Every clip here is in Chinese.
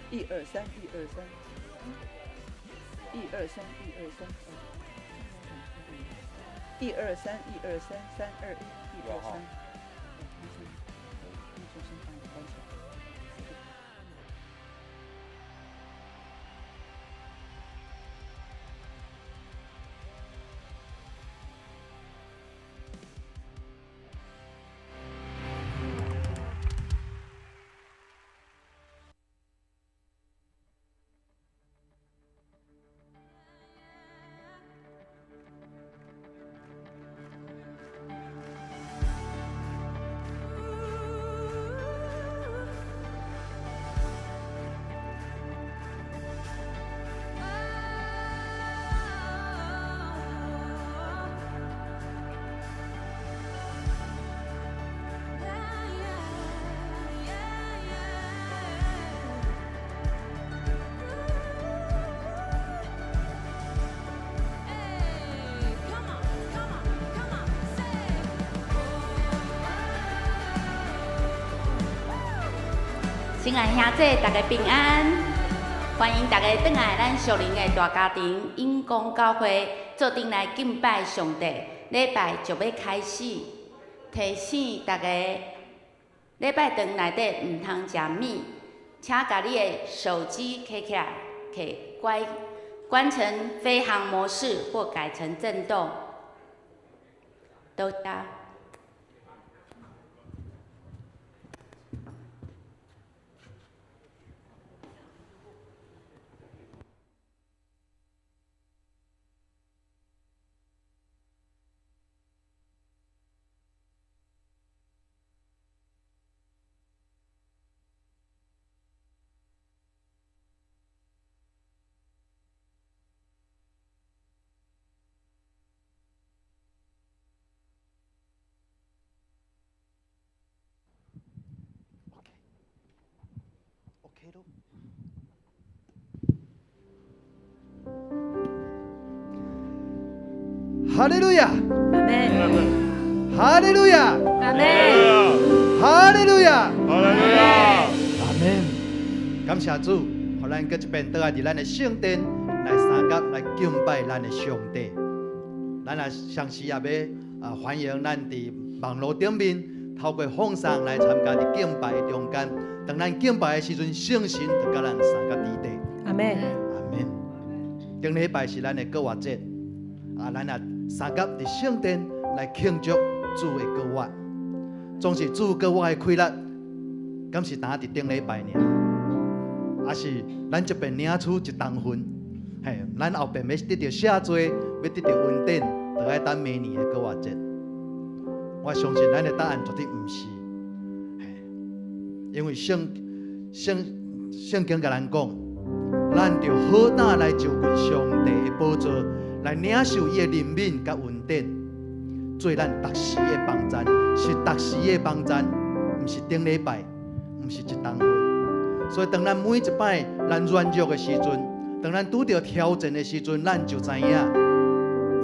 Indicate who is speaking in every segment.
Speaker 1: 1、2、3，1、2、3，1、2、3，1、2、3，1、2、3，1、2、3，3、2、1，1、2、3。重新帮我关起来。
Speaker 2: 亲爱兄弟，大家平安！欢迎大家返来咱属灵的大家庭永光教会，做阵来敬拜上帝。礼拜就要开始，提醒大家，礼拜堂内底唔通食米，请把你的手机摕起来，关成飞行模式或改成震动。都加。
Speaker 3: 哈利路亚，
Speaker 1: 阿门。
Speaker 3: 哈利路亚，
Speaker 1: 阿门。
Speaker 3: 哈利路亚，
Speaker 4: 哈利路亚，
Speaker 3: 阿门。感谢主，让咱搁一遍倒来伫咱的圣殿来三甲来敬拜咱的上帝。咱也相时也要欢迎咱伫网络顶面透过放送来参加伫敬拜的中间。当咱敬拜的时阵，圣神就甲咱三甲伫地。
Speaker 1: 阿门。
Speaker 3: 阿门。顶礼拜是咱的国活节，咱也三甲伫圣殿来庆祝主的国活。总是主国活的开乐，敢是单伫顶礼拜尔，还是咱这边领取一重份？嘿，咱后边要得到赦罪，要得到恩典，就要等明年的国活节。我相信咱的答案绝对毋是，因为圣经甲咱讲，咱着好胆来就近上帝的宝座，来领受伊的怜悯甲恩典，做咱逐时的帮赞，是逐时的帮赞，毋是顶礼拜，毋是一重份。所以当咱每一摆咱软弱的时阵，当咱拄着挑战的时阵，咱就知影，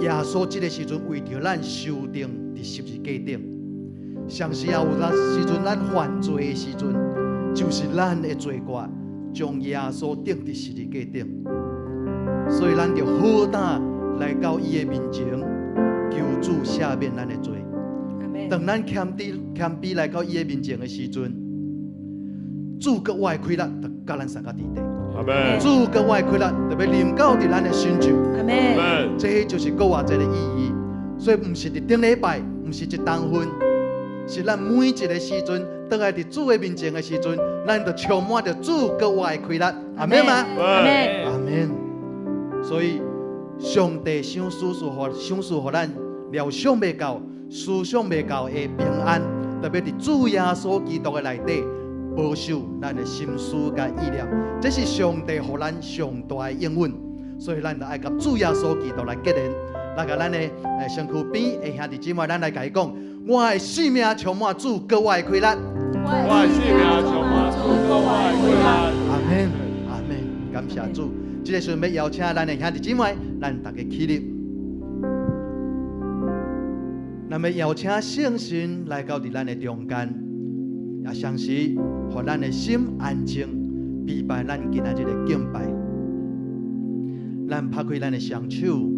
Speaker 3: 耶稣这个时阵为着咱受定伫十字架顶。上时也有时阵咱犯罪的时阵，就是咱的罪过将耶稣钉伫十字架顶。所以咱就好胆来到伊的面前，求主赦免咱的罪。当咱谦卑来到伊的面前的时阵，主国活的开乐就甲咱三个伫地。
Speaker 4: 阿门。
Speaker 3: 主国活的开乐就要临到伫咱的心上。
Speaker 1: 阿门。
Speaker 3: 这就是国活节的意义。所以毋是伫顶礼拜，毋是一重份，是咱每一个时阵，倒来伫主的面前的时阵，咱就充满着主国活的快乐。阿门吗？
Speaker 1: 阿门。
Speaker 3: 阿门。所以上帝想赐予咱料想未到、思想未到的平安，特别伫主耶稣基督的内底，保守咱的心思甲意念，这是上帝予咱上大的应允。所以咱就爱甲主耶稣基督来结连。来甲咱的身躯边的兄弟姊妹，咱来甲伊讲，我的生命充满主国活的快乐。
Speaker 4: 我的生命充满主国活的快乐。
Speaker 3: 阿门，阿门，感谢主。这个时阵要邀请咱的兄弟姊妹，咱大家起立。咱要邀请圣神来到伫咱的中间，也相时，让咱的心安静，避拜咱今仔日的敬拜，咱拍开咱的双手，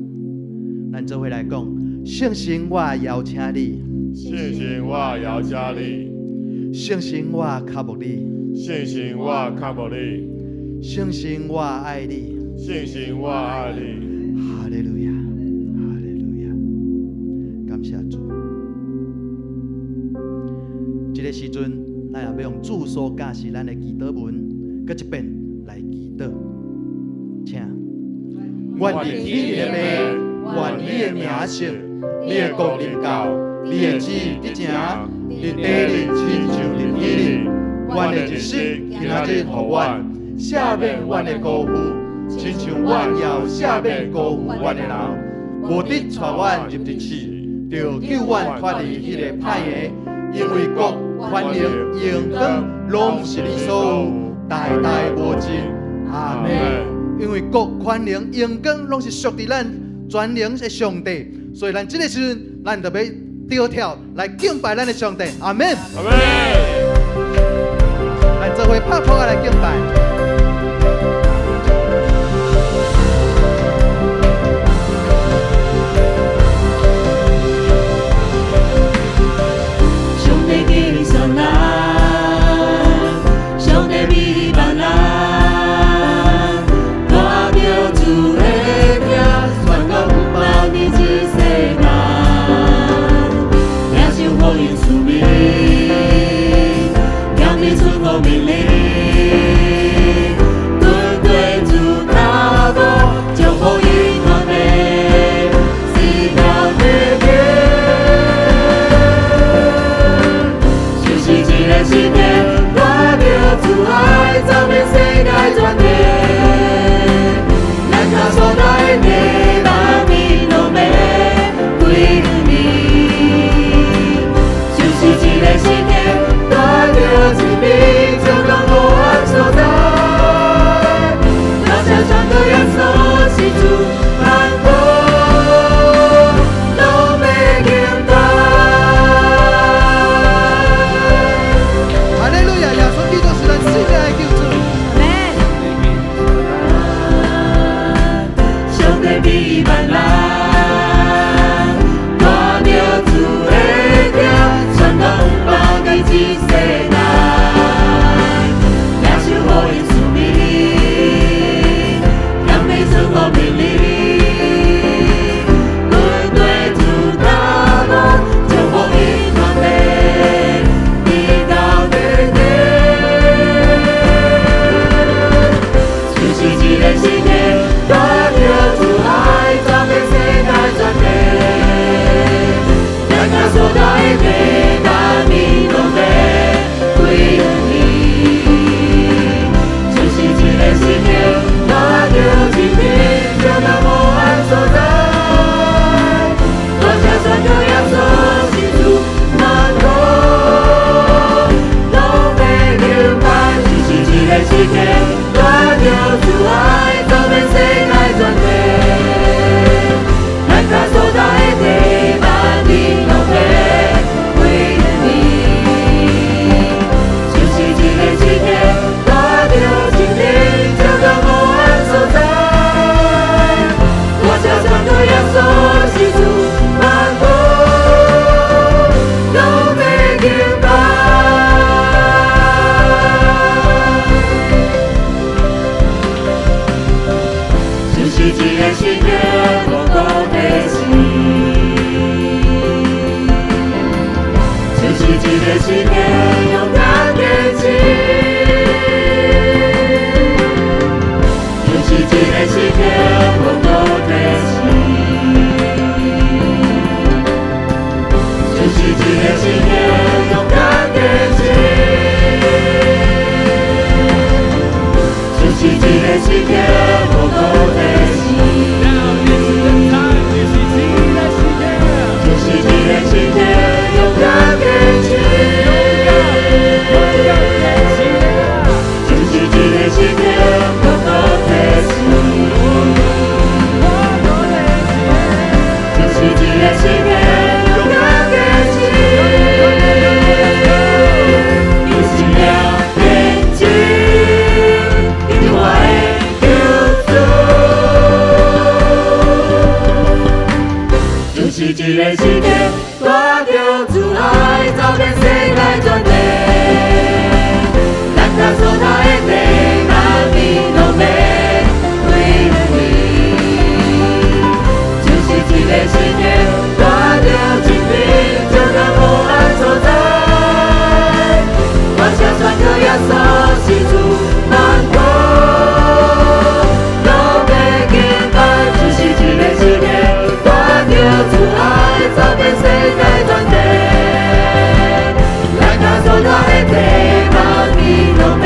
Speaker 3: 咱做伙来讲：圣神，我邀请你；
Speaker 4: 圣神，我邀请你；
Speaker 3: 圣神，我靠慕你；
Speaker 4: 圣神，我靠慕你；
Speaker 3: 圣神，我爱你。
Speaker 4: 圣神，我爱你。
Speaker 3: 哈利路亚，哈利路亚，感谢主。这个时阵，咱也要用主所教示咱的祈祷文，搁一遍来祈祷。请，愿你你的名，愿你的名圣，你的国临到，你的旨意得成，你地里亲像日起哩。阮的日式，今仔日互阮赦免阮的辜负，亲像阮也有赦免辜负阮的人，无得带阮入地狱，就救阮脱离迄个歹个。因为国、权力、荣光，拢是你所有，代代无尽。阿门。因为国、权力、荣光，拢是属于咱全能的上帝，所以咱这个时阵，咱就要低跳来敬拜咱的上帝。阿门。
Speaker 4: 阿门。
Speaker 3: 咱做伙拍拖来敬拜。
Speaker 4: 一个时间，带着主爱走遍世界全地。咱甲所在的地，咱面拢要归了你。就是一个时间，带着真理，就咱无爱所在。我写全靠耶稣是主万国，拢要敬拜。就是一个时间，带着主爱走遍世界全地。咱甲所在的地，咱面拢要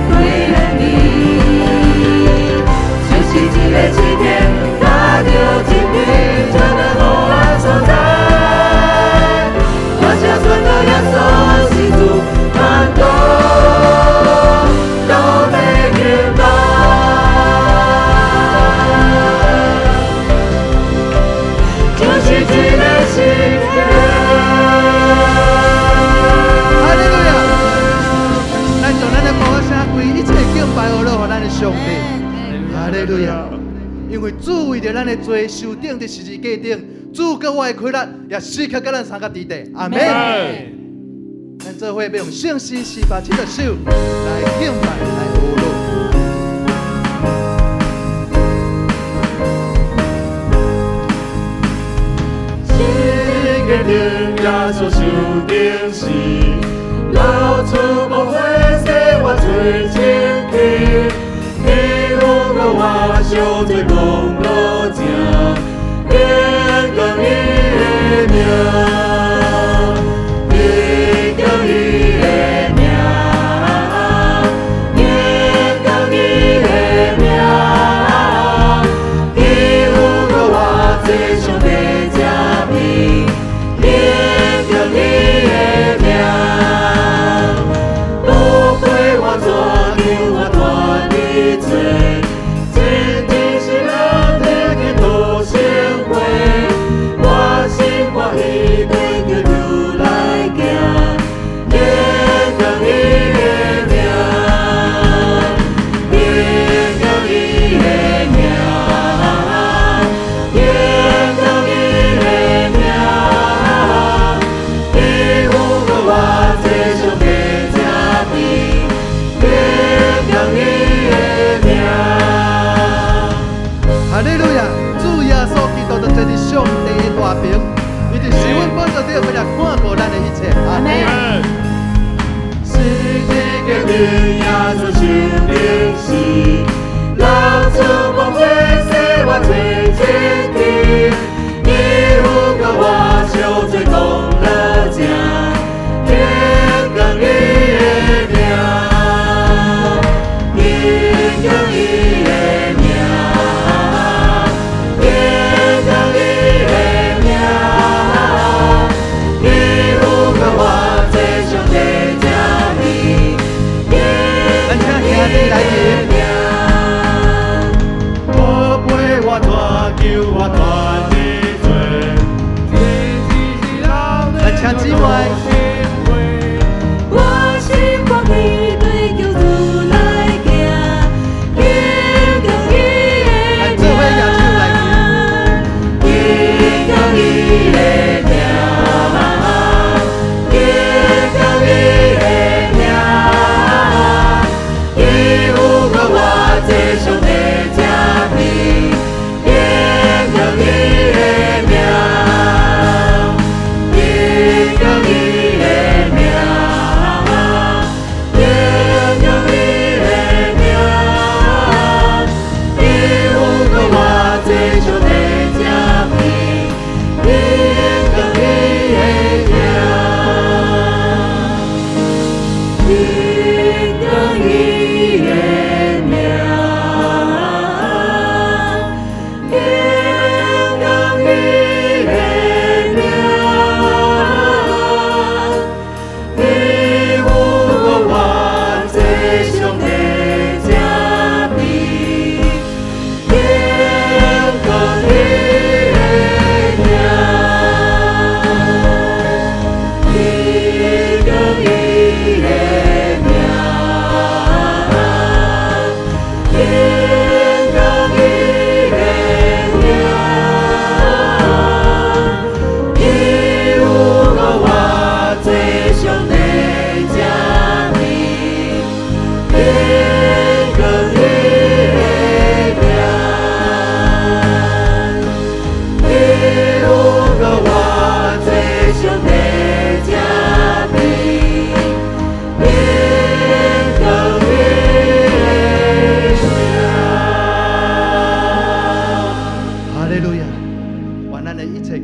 Speaker 4: 归了你。就是一个时间，带着真理，就咱无爱所在。我写全靠耶稣是主万国，拢要敬拜。就是一个时间。
Speaker 3: 哈利路亚！咱将咱的歌声归一切敬拜和乐，给咱的上帝。哈利路亚！因为主为着咱的罪受顶伫十字架顶，主跟我的快乐也时刻甲咱三角伫地。阿门。咱做伙要用圣诗470首来敬拜，来和乐。
Speaker 4: 世界顶耶稣受定死，老厝无火洗我罪清气，你有我我受罪功劳正，变更伊的名，变更伊的名，变更伊的名，你有我我罪上帝正面，变更伊的名，不悔我做牛我断你罪。真正是咱的去土生活，我心欢喜跟着主来行，变更伊的名，变更伊的名，变更伊的名，你有我这上帝正面，变更伊的名。
Speaker 3: 哈利路亚！主耶稣基督就真是上帝的大屏，伊就是阮宝座顶要来看顾咱的一切。阿门。
Speaker 4: 世界顶耶稣受定死，老厝无火洗我罪清气，你有甲我受罪功劳正，变更伊的名，变更伊的名，变更伊的名，你有甲我这上帝正面，
Speaker 3: 咱请兄弟来吟。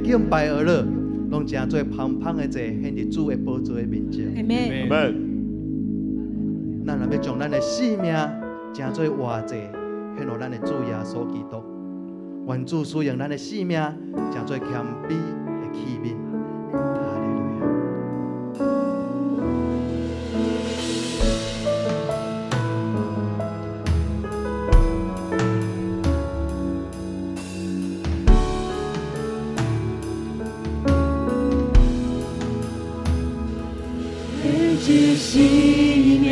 Speaker 3: 敬拜而乐，拢真做芳芳的坐，献伫主的宝座的面前。
Speaker 1: 阿
Speaker 5: ，Amen，
Speaker 1: 门，
Speaker 3: 咱若要将咱的性命真做活祭，献予咱的主耶稣基督。愿主使用咱的性命，真做谦卑的器皿。哈利路亚。
Speaker 4: 献出生命，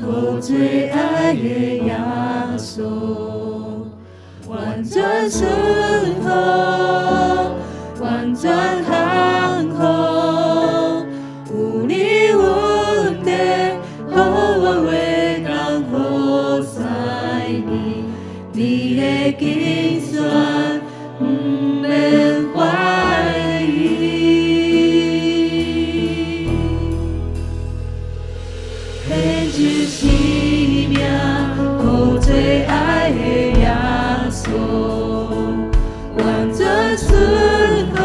Speaker 4: 予最爱的耶稣，完全顺服，完全降服，有你稳定，好我为人好在你，你的竞选不免怀疑。献出生命，予最爱的耶稣，完全顺服，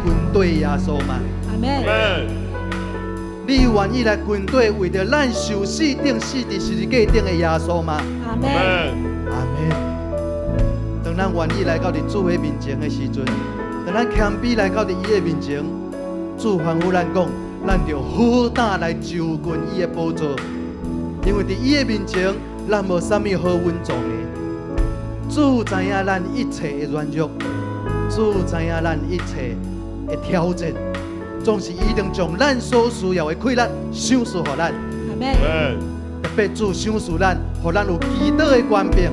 Speaker 3: 军队耶稣吗？
Speaker 1: 阿门。
Speaker 3: 你愿意来军队为着咱受死定死伫十字架顶的耶稣吗？
Speaker 1: 阿门。
Speaker 3: 阿门。当咱愿意来到伫主的面前的时阵，当咱谦卑来到伫伊的面前，主吩咐咱讲，咱就好胆来就近伊的宝座，因为伫伊的面前，咱无啥物好稳重的。主知影咱一切的软弱，主知影咱一切的挑战，总是一定将咱所需要的困难赏赐予咱。
Speaker 1: 阿门。
Speaker 3: 特别主赏赐咱，予咱有祈祷的权柄，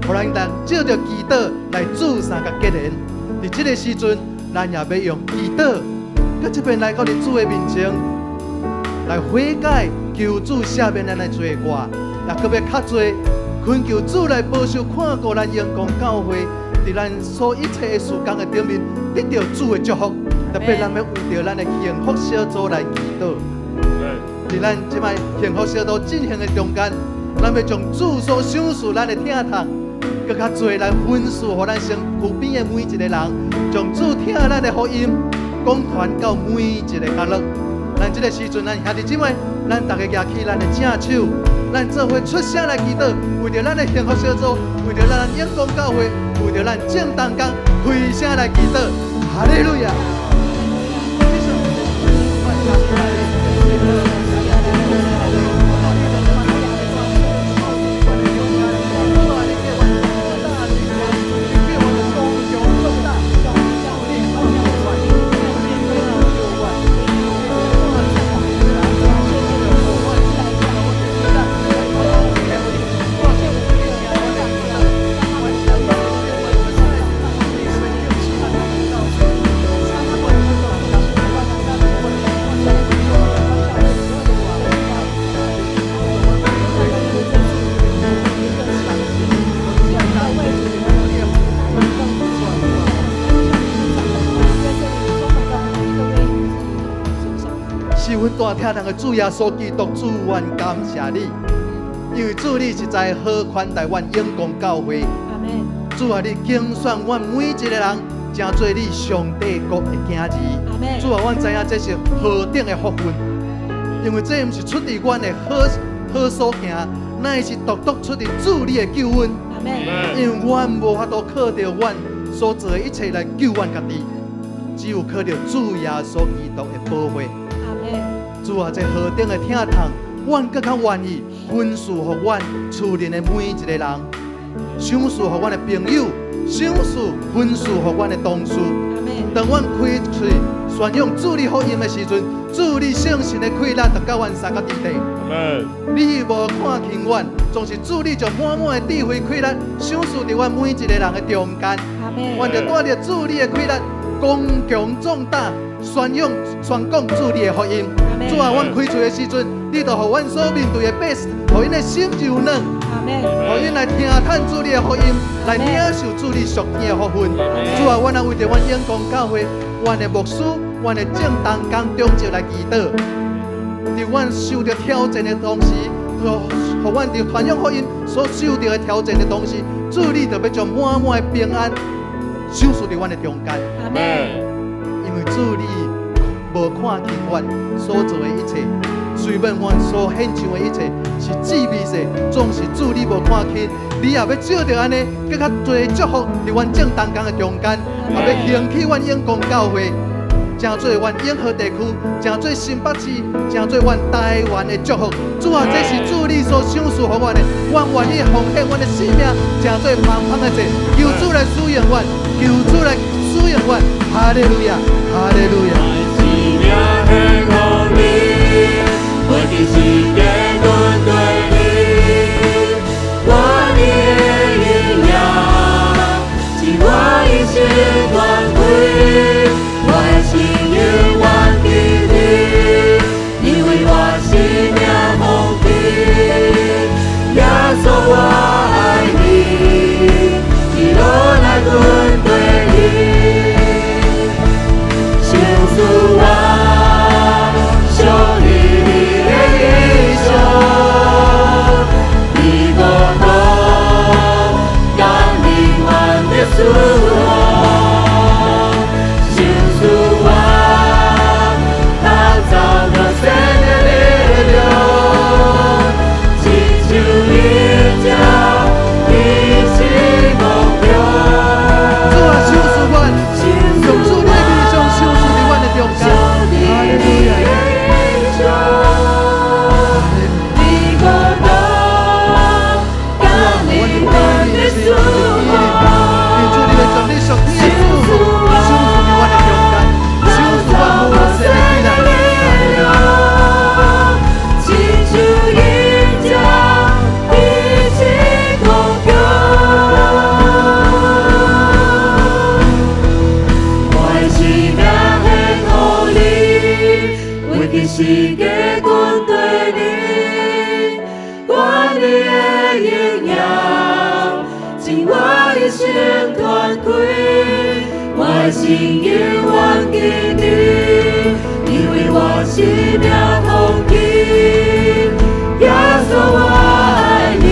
Speaker 3: 予咱能借着祈祷来主三个结连。伫这个时阵，咱也要用祈祷，到这边来到伫主的面前，来悔改，求主赦免咱的罪过，也搁要较多恳求主来保守看顾咱阳光教会，伫咱所一切的事工的顶面得到主的祝福。特别咱要为着咱的幸福小组来祈祷。伫咱即摆幸福小组进行的中间，咱要将主所赏赐咱的听堂，更较多来分赐予咱身躯边的每一个人，将主听咱的福音讲传到每一个角落。咱这个时阵，咱兄弟姊妹，咱大家举起咱的正手，咱做伙出声来祈祷，为着咱的幸福小组，为着咱阳光教会，为着咱正当工，开声来祈祷，哈利路亚！大听人的主耶稣基督，主愿感谢你，因为主你实在好款待阮阳光教会。
Speaker 1: 阿门。
Speaker 3: 主啊，你拣选阮每一个人，成做你上帝国的囝儿。
Speaker 1: 阿门。
Speaker 3: 主啊，阮知影这是何等的福分，因为这毋是出自阮的好所行，乃是独出自主你的救恩。
Speaker 1: 阿门。
Speaker 3: 因为阮无法度靠着阮所做的一切来救阮家己，只有靠着主耶稣基督的保护。
Speaker 1: 阿门。
Speaker 3: 主啊，这何等的听堂，阮更较愿意分赐予阮厝内的每一个人，赏赐予阮的朋友，赏赐分赐予阮的同事。当阮开嘴宣扬主你福音的时阵，主你圣神的气力就到阮三个地地。你无看轻阮，总是主你将满满的智慧气力赏赐伫阮每一个人的中间。阮就带着主你的气力，刚强壮大。宣讲主你的福音，主啊，阮开嘴的时阵，你就予阮所面对的百姓，予因的心柔软，予因来听叹主你的福音，来领受主你属天的福分。主啊，阮也为着阮阳光教会，阮的牧师，阮的正当工中就来祈祷。伫阮受着挑战的同时，予阮伫传扬福音所受着的挑战的同时，主你就要将满满的平安赏赐伫阮的中间。阿门。因为主你无看轻阮所做的一切，虽然阮所献上的一切是至微细，总是主你无看轻，你也要照着安尼，更较多祝福伫阮正当工的中间，也要兴起阮阳光教会，成做阮永和地区，成做新北市，成做阮台湾的祝福。主啊，这是主你所赏赐予阮的，阮愿意奉献阮的生命，成做芳芳的祭，求主来使用阮，求主来使用阮。哈利路亚，哈利路亚。
Speaker 4: 生命献给你，我的世界轮对你，我的营养是我一生光辉，我的心永远给你，你为我生命奉献，耶稣我爱你，一路来轮对你。情愿忘记你，因为我生命风景。耶稣我爱你，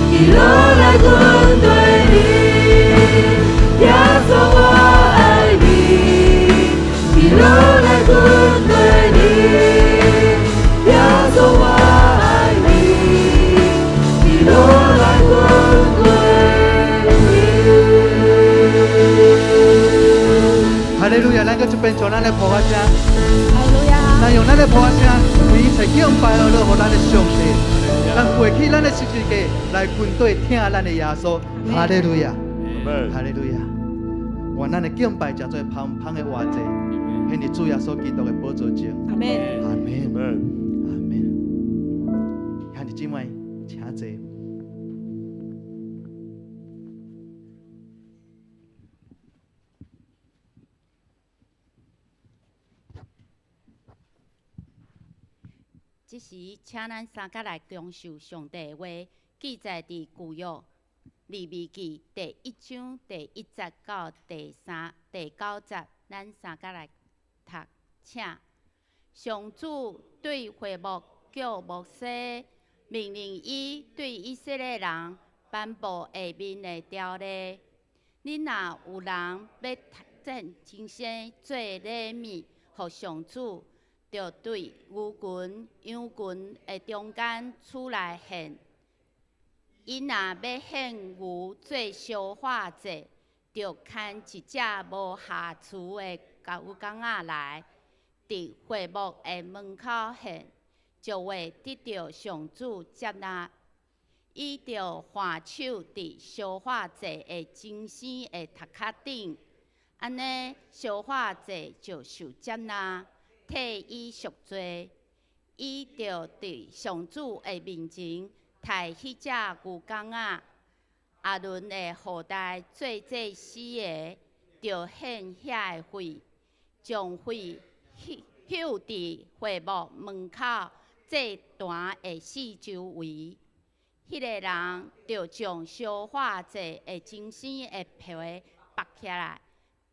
Speaker 4: 你落来滚对你。耶稣我爱你，你落来滚对你。耶稣我爱你，你落来滚对你。
Speaker 3: 哈利路亚！咱搁一边从咱的呼喊声，
Speaker 2: 哈利路亚！
Speaker 3: 咱用咱的呼喊声，为一切敬拜而乐，互咱的上帝。咱背起咱的十字架来军队听咱的耶稣。哈利路亚！哈利路亚！愿咱的敬拜叫做芳芳的活祭，献伫主耶稣基督的宝座前。
Speaker 1: 阿门。
Speaker 3: 阿门。
Speaker 1: 阿门。
Speaker 3: 阿门。兄弟姊妹，请坐。
Speaker 2: 这时，请咱三甲来恭受上帝的话，记载伫旧约利未记第1章第1节到第9节，咱三甲来读，请。上主对会幕叫摩西，命令伊对以色列人颁布下面的条例：恁若有人要赠亲生做礼物，互上主，就对牛群、羊群的中间取来献。伊若要献牛做烧化祭，就牵一只无瑕疵的牛公仔来，伫会幕的门口献，就会得到上主接纳。伊就换手伫烧化祭的精生的头壳顶，安尼烧化祭就受接纳。替伊赎罪，伊就伫上主的面前抬迄只牛公仔。阿伦的后代做祭司的，就献遐个血，将血丢伫会幕门口祭坛的四周围。迄个人就将烧化祭的精生的皮剥起来，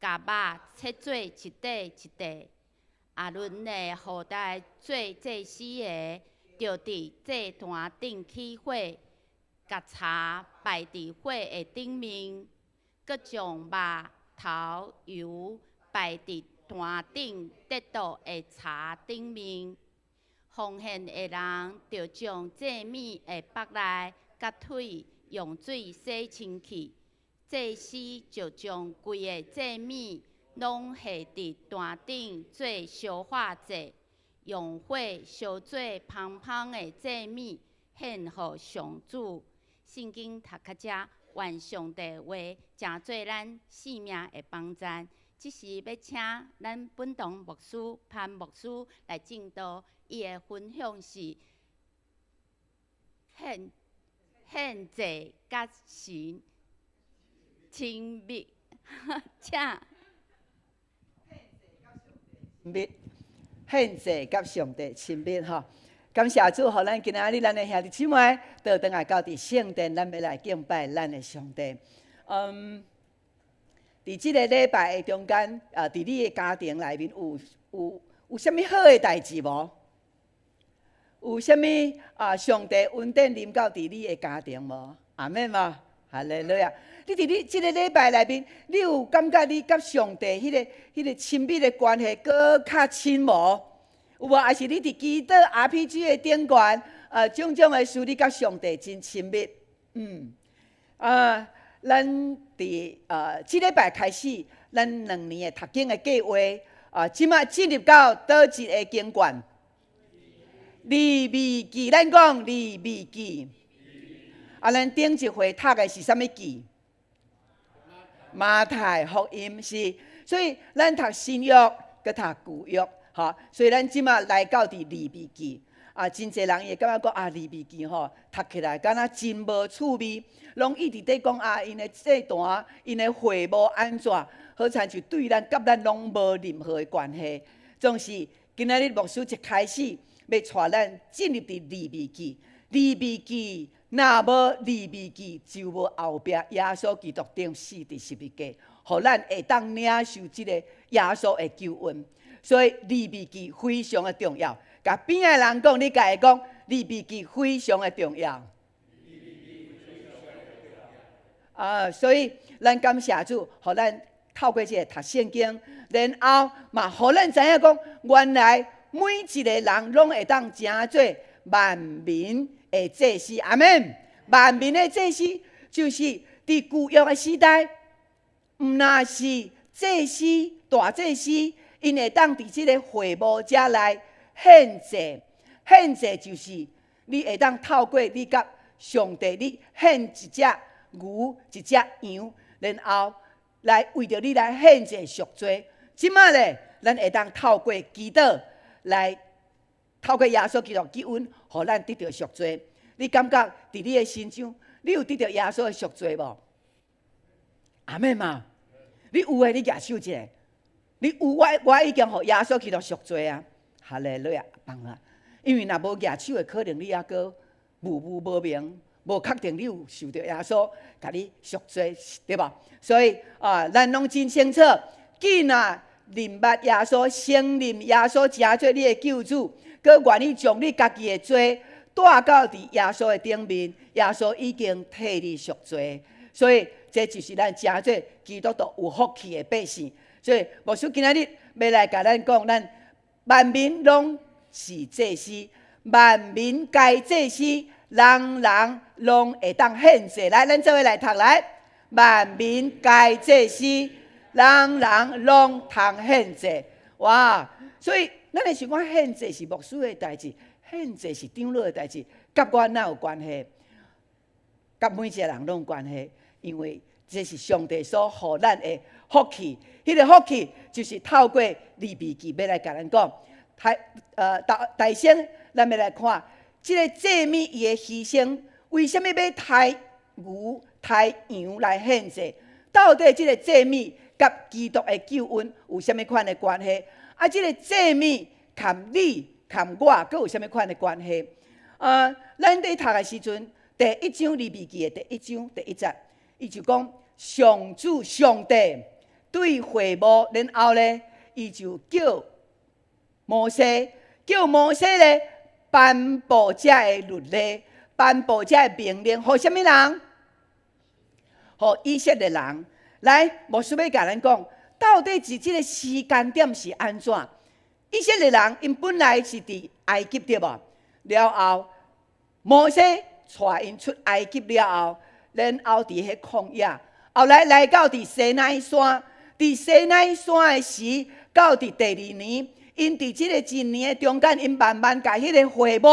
Speaker 2: 甲肉切做一块一块。阿伦的后代做祭司的，就伫祭坛顶起火，甲柴摆伫火的顶面，佮将肉头油摆伫坛顶得到的柴顶面。奉献的人就将祭物的腹内甲腿用水洗清气，祭司就将规个祭物拢下伫坛顶做烧化祭，用火烧做芳芳的祭物，献予上主。圣经读到这，愿上帝话成做咱性命的帮助。即时要请咱本堂牧师潘牧师来进道，伊的分享是献祭甲神亲密，请。
Speaker 5: 密献祭甲上帝亲密吼，感谢主，互咱今仔日咱的兄弟姊妹倒转来到伫圣殿，咱要来敬拜咱的上帝。伫即个礼拜的中间，伫你的家庭内面有啥物好的代志无？有啥物上帝恩典临到伫你的家庭无？阿门嘛，哈利路亚！你伫你即个礼拜内面，你有感觉你甲上帝迄个亲密的关系搁较亲无？有无？还是你伫祈祷 RPG 的顶悬，种种的事，你甲上帝真亲密？咱伫即礼拜开始，咱2年的读经的计划，即马进入到倒一个经卷？利未记，咱讲利未记。咱顶一回读的是啥物记？马太福音是，所以咱读新约，佮读旧约，吼。所以咱即马来到伫利未记，真侪人会感觉讲利未记吼，读起来敢若真无趣味，拢一直在讲因的祭坛、因的会幕安怎，好像就对咱甲咱拢无任何的关系。总是今仔日牧师一开始要带咱进入伫利未记，利未记。若无利未记，就无后壁耶稣基督顶死伫十字架。互咱会当领受即个耶稣的救恩。所以利未记非常的重要。甲边仔人讲，你甲伊讲，利未记非常的重要。所以咱感谢主，互咱透过这个读圣经，然后嘛，互咱知影讲，原来每一个人拢会当成做万民的祭司。阿们，万民的祭司就是伫旧约的时代，毋那是祭司、大祭司，因会当伫即个会幕遮来献祭。献祭就是你会当透过你甲上帝，你献一只牛、一只羊，然后来为着你来献祭赎罪。即摆咧，咱会当透过祈祷来，透过耶稣基督救恩，互咱得到赎罪。你感觉伫你的心中，你有得到耶稣的赎罪无？阿妹嘛，你有诶，你举手一下。你有我已经互耶稣基督赎罪啊！哈利路亚，棒啊！因为若无举手的，可能你还阁无明。无确定你有受到耶稣甲你赎罪，对吧？所以咱拢真清楚，既然认捌耶稣，承认耶稣成做你的救主，佮愿意将你家己的罪带到伫耶稣的顶面，耶稣已经替你赎罪。所以这就是咱成做基督徒有福气的百姓。所以牧师今仔日要来甲咱讲，咱万民拢是祭司，万民皆祭司。人人拢会当献祭，来，咱做伙来读来。万民皆祭司，人人拢通献祭。哇！所以咱会想讲献祭是牧师的代志，献祭是长老的代志，甲我哪有关系？甲每一个人拢有关系，因为这是上帝所予咱的福气。迄个福气就是透过利未记要来甲咱讲。大先，咱要来看。即个祭物伊的牺牲，为什么要杀牛、杀羊来献祭？到底即个祭物甲基督的救恩有啥物款的关系？即个祭物含你、含我，佮有啥物款的关系？咱伫读的时阵，第1章利未记的第1章第1节，伊就讲上主上帝对会幕，然后咧，伊就叫摩西咧。颁布这的律例，颁布这的命令，互什么人？互以色列人。来，牧师要甲咱讲，到底是这个时间点是安怎？以色列人因本来是伫埃及对无？了后，摩西带因出埃及了后，然后伫迄旷野，后来到伫西奈山，伫西奈山的时，到伫第2年。因伫即个1年的中间，因慢慢甲迄个会幕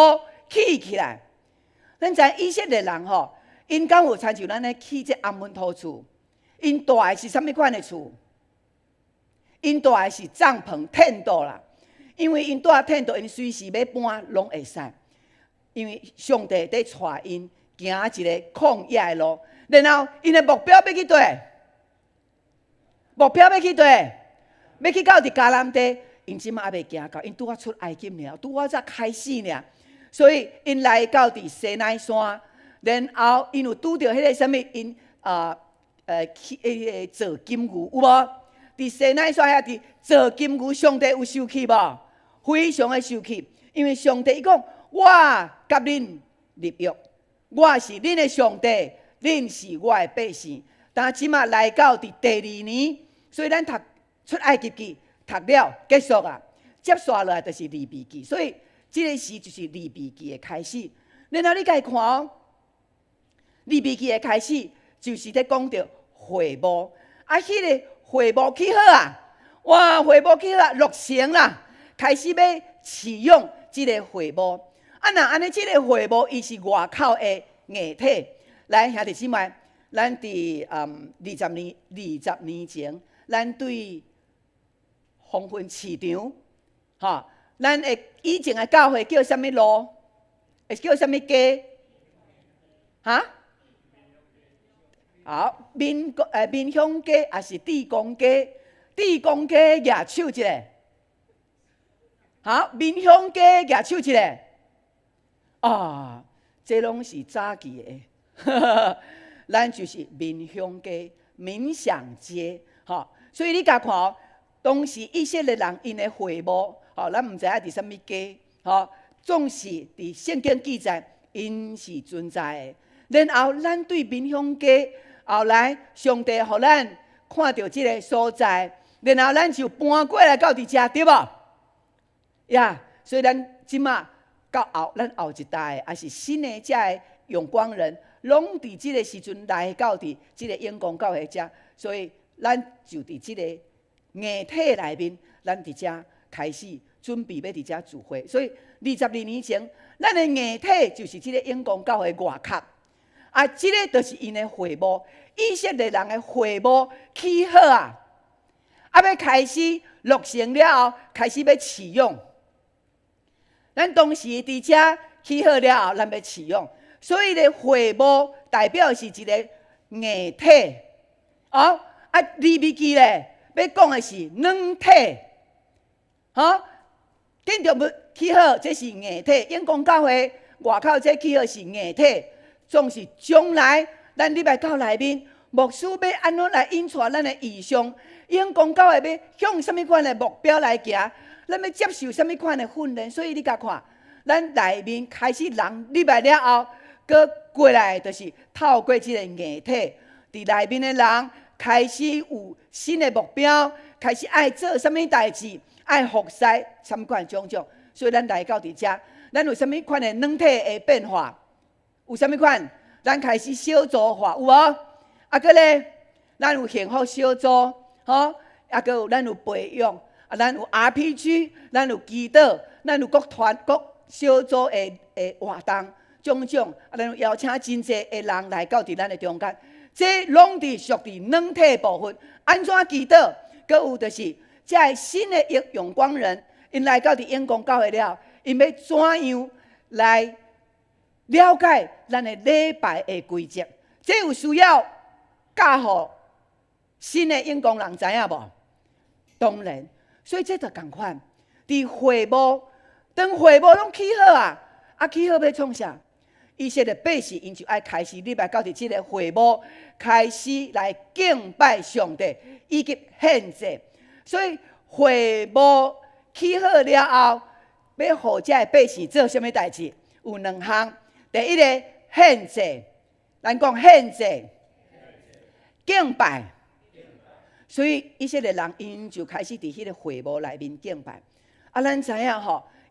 Speaker 5: 起来。咱知以色列人吼，因敢有亲像咱咧起这安门土厝？因住的是啥物款的厝？因住的是帐篷、텐트啦。因为因住텐트，因随时要搬拢会使。因为上帝在带因行一个旷野的路，然后因的目标要去佗？目标要去佗？要去到伫迦南地。因即马还未行到，因拄啊出埃及尔，拄啊才开始尔，所以因来到伫西奈山，然后因有拄着迄个啥物，因做金牛有无？伫西奈山遐伫做金牛，上帝有生气无？非常的生气，因为上帝伊讲，我甲恁立约，我是恁的上帝，恁是我的百姓。但即马来到伫第2年，所以咱读出埃及记。读了结束啊，接下来就是利未记，所以这个时就是利未记的开始。然后你家看哦，利未记的开始就是在讲到会幕，迄个会幕起好啊，哇，会幕起好啊，落成啦，开始要启用这个会幕。那安尼这个会幕伊是外口的硬体。来，兄弟姊妹，咱伫20年前，咱对黄昏市场，咱以前的教会叫啥物路？会叫啥物街？好，民乡街也是地公街？地公街举手一下。好，民乡街举手一下。这拢是早期的，咱就是民乡街、民享街。所以你甲看哦，当时以色列人因的会幕，咱毋知影伫啥物家，总是伫圣经记载，因是存在的。然后咱对面向家，后来上帝互咱看到即个所在，然后咱就搬过来到伫遮，对无？呀，所以咱即马到咱后一代，也是新的遮的用光人，拢伫即个时阵来到伫即个永光教会遮，所以咱就伫即个硬体内面，咱伫遮开始准备要伫遮聚会。所以22年前，咱的硬体就是即个永光教会外壳，即个就是因的会幕，以色列人的会幕起好啊，要开始落成了后，开始要启用。咱当时伫遮起好了后，咱要启用，所以咧会幕代表是一个硬体，利未记咧要讲的是软体，建筑物起好，这是硬体；永光教会外口这起好是硬体，总是将来咱礼拜到内面，牧师要安怎来引带咱的意向？永光教会要向什么款的目标来行？咱要接受什么款的训练？所以你甲看，咱内面开始人礼拜了后，搁过来就是透过这个硬体，伫内面的人开始有新的目标，开始爱做什么代志，爱服侍什么款种种。所以咱来到伫遮，咱有什么款的软体的变化？有什么款？咱开始小组化，有无？搁咧，咱有幸福小组，搁有咱有培养。咱有 RPG， 咱有祈祷，咱有各团各小组的活动，种种，咱有邀请真济的人来到伫咱的中间，这拢伫属于软体部分。安怎祈祷？搁有就是这新的用光人，因来到伫永光教会了，因要怎样来了解咱的礼拜的规则？这有需要教互新的永光人知影无？当然。所以这就同款，伫会幕，当会幕拢起好起好要创啥？以色列百姓因就爱开始礼拜到伫即个会幕，开始来敬拜上帝，以及献祭。所以会幕起好了后，要互遮百姓做啥物代志？有两项，第一个献祭，咱讲献祭，敬拜。所以以色列人因就开始伫迄个会幕内面敬拜。咱知影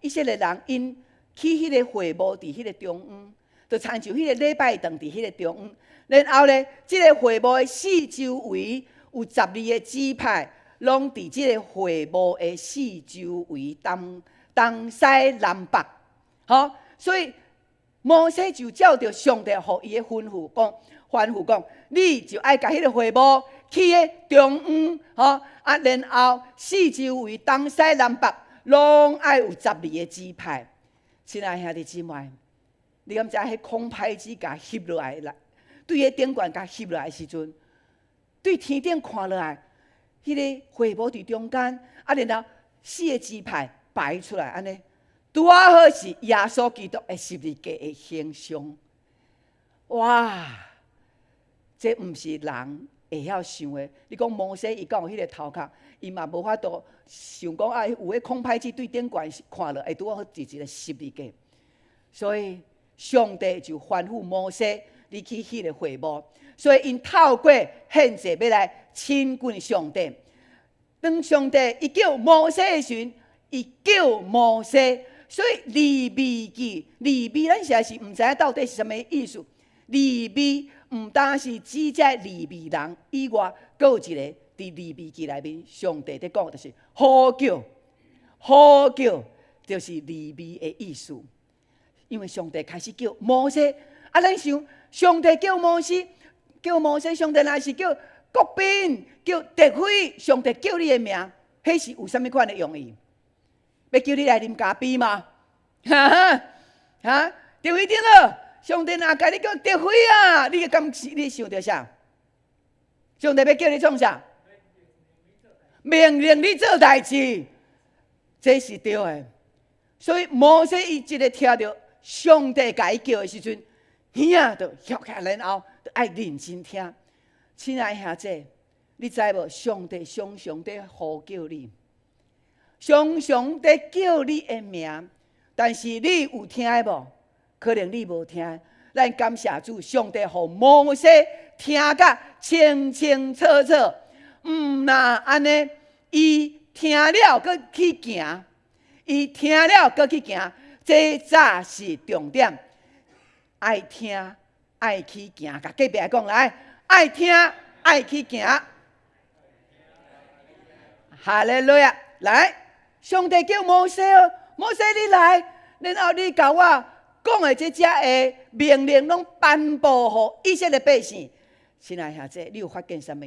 Speaker 5: 以色列人因去迄个会幕伫迄个中央，就参照迄个礼拜堂伫迄个中央。然后咧，即个会幕的四周围有12个支派，拢伫即个会幕的四周围东西南北。所以摩西就照着上帝予伊的吩咐讲，你就爱甲迄个会幕去个中央，然后四周围东西南北拢爱有12个支派。亲爱兄弟姊妹，你敢知迄空拍子甲翕落来，对迄顶悬甲翕落来的时阵，对天顶看落来，迄个会幕伫中间，然后4个支派排出来，安尼，拄好是耶稣基督的十字架的形象。哇！这毋是人会晓想的。你讲摩西伊讲有迄个头壳，伊嘛无法度想讲有迄空拍子对顶悬看落，会拄好是一个十字架。所以上帝就吩咐摩西，你去迄个会幕。所以因透过献祭要来亲近上帝。当上帝伊叫摩西的时阵，伊叫摩西。所以利未记，利未咱实在是毋知影到底是啥物意思。利未毋单是指这利未人以外，阁有一个伫利未记内面，上帝在讲就是呼叫，呼叫就是利未的意思。因为上帝开始叫摩西，咱想上帝叫摩西，上帝若是叫国宾，叫德辉，上帝叫你的名，迄是有啥物款的用意？要叫你来啉咖啡吗？德辉顶了。上帝若甲你叫德辉啊，你你想到啥？上帝要叫你创啥？命令你做代志，这是对的。所以摩西伊一个听到上帝甲伊叫的时阵，耳仔就缩起来，然后就爱认真听。亲爱兄弟，你知无？上帝常常在呼叫你，常常在叫你的名，但是你有听无？可能你无听。咱感谢主，上帝互摩西听甲清清楚楚。若安尼，伊听了佮去行，伊听了佮去行，这才是重点。爱听，爱去行，甲隔壁讲来，爱听，爱去行。哈利路亚！来，上帝叫摩西哦，摩西你来，然后你甲我讲的这只的命令，拢颁布互以色列百姓。亲爱兄弟，你有发现什么？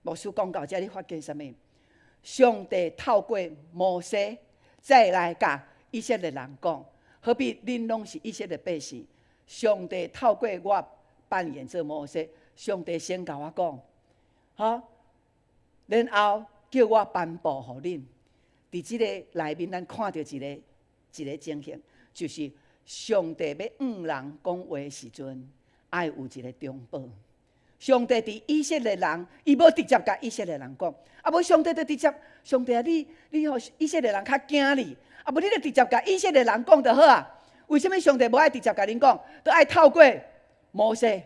Speaker 5: 牧师讲到这，你发现什么？上帝透过摩西再来甲以色列人讲，何必恁拢是以色列百姓？上帝透过我扮演做摩西，上帝先甲我讲，好，然后叫我颁布互恁。伫即个内面，咱看到一个情形，就是上帝要人讲话的时阵，爱有一个中保。上帝伫以色列人，伊无直接甲以色列人讲，无上帝就直接，上帝啊，你互以色列人较惊你，无你就直接甲以色列人讲就好啊。为什么上帝无爱直接甲恁讲，都爱透过摩西？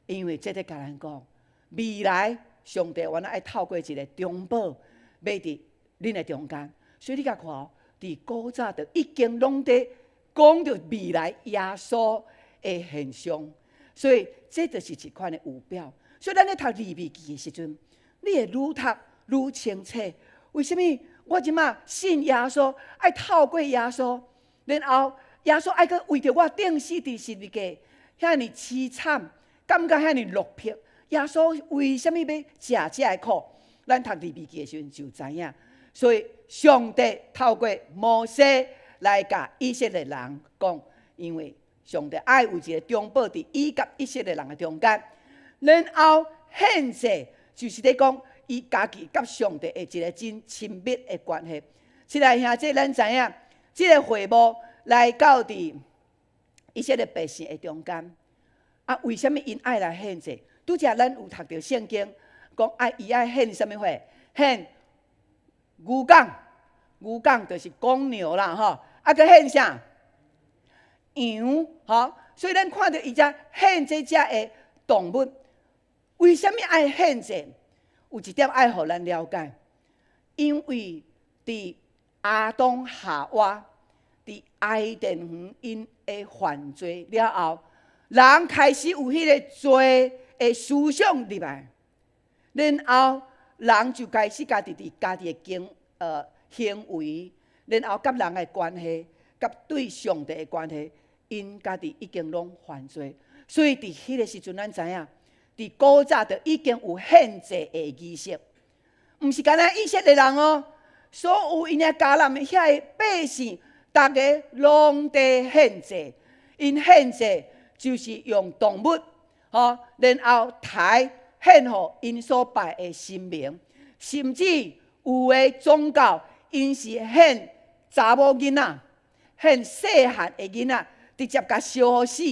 Speaker 5: 因为这在甲咱讲，未来上帝原来爱透过一个中保，要伫恁的中间。所以你甲看哦，伫古早就已经拢在讲到未来耶稣的现象。所以这就是一款的预表。所以咱咧读利未记的时阵，你会愈读愈清楚。为什么我即马信耶稣，爱透过耶稣，然后耶稣爱去为着我钉死伫十字架，遐尼凄惨，感觉遐尼落魄。耶稣为什么要食这个苦？咱读利未记的时阵就知影。所以上帝透过摩西来甲以色列人讲，因为上帝爱有一个中保伫伊甲以色列人的中间，然后献祭就是咧讲伊家己甲上帝的一个真亲密的关系。亲爱兄弟，咱知影这个会幕来到伫以色列百姓的中间，啊，为什么因爱来献祭？拄则咱有读到圣经讲伊爱献什么货？献牛犅，牛犅就是公牛啦，吼，啊，佮献啥？羊，吼，所以咱看到伊只献这只的动物，为什么爱献这？有一点爱互咱了解，因为伫亚当夏娃伫埃甸园因的犯罪了后，人开始有迄个罪的思想入来，然后人就开始家己伫家己的行为，然后甲人的关系，甲对上帝的关系。因家己已经拢犯罪，所以伫迄个时阵，咱知影，伫古早就已经有献祭的仪式，毋是干那以色列人哦，所有因遐迦南的遐个百姓，大家拢在献祭。因献祭就是用动物，吼，然后抬献互因所拜的神明，甚至有的宗教，因是献查某囡仔，献细汉的囡仔。直接甲烧死，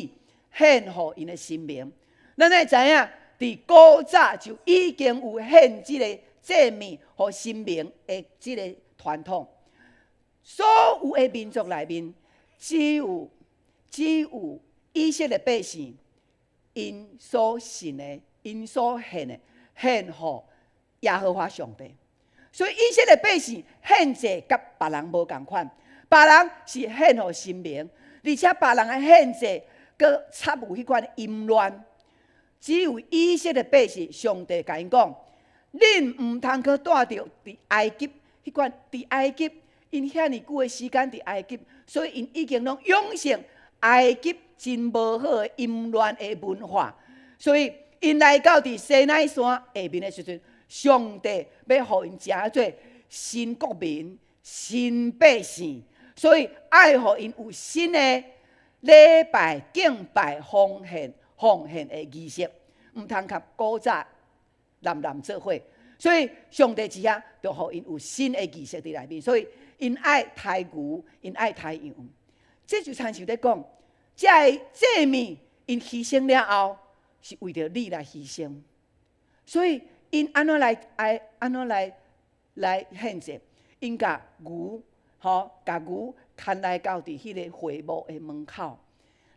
Speaker 5: 献互因的神明。咱会知影，伫古早就已经有献即个祭物互神明的即个传统。所有的民族内面，只有以色列百姓，因所信的、因所献的，献互耶和华上帝。所以以色列百姓献祭甲别人无共款，别人是献互神明。而且别人的献祭，佮插有迄款淫乱，只有以色列百姓，上帝甲因讲：恁毋通去带着伫埃及迄款，伫埃及因遐尼久的时间伫埃及，所以因已经拢养成埃及真无好的淫乱的文化。所以因来到伫西奈山下面的时阵，上帝要互因成做新国民、新百姓。所以爱互因有新的礼拜、敬拜、奉献的仪式，毋通甲古早男做伙。所以上帝之下，就互因有新的仪式伫内面。所以因爱抬牛，因爱抬羊。这就亲像咧讲，这祭物因牺牲了后，是为着你来牺牲。所以因安怎来献祭？因甲牛，甲牛牵来到伫迄个会幕的门口，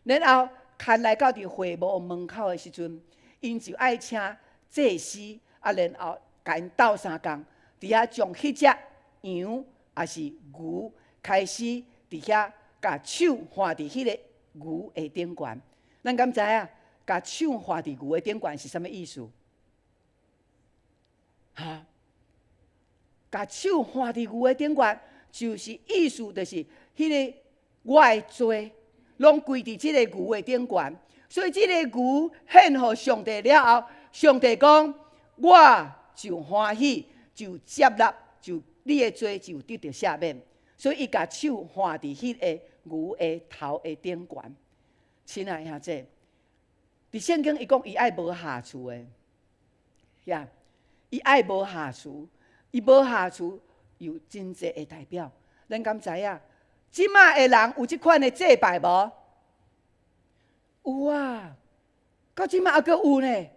Speaker 5: 然后牵来到伫会幕门口的时阵，因就爱请祭司，然后甲因斗相共，伫遐将迄只羊也是牛开始伫遐甲手放伫迄个牛的顶悬。咱敢知影？甲手放伫牛的顶悬是啥物意思？甲手放伫牛的顶悬，就是意思就是迄个我的罪，拢归伫即个牛的顶悬。所以即个牛献互上帝了后，上帝讲，我就欢喜，就接纳，就你的罪就得到赦免。所以伊甲手放伫迄个牛的头的顶悬。亲爱兄弟，伫圣经伊讲伊爱无下厨的，呀，伊爱无下厨，伊无下厨有真济的代表。咱敢知影？即马的人有即款的祭拜无？有啊，到即马还阁有呢。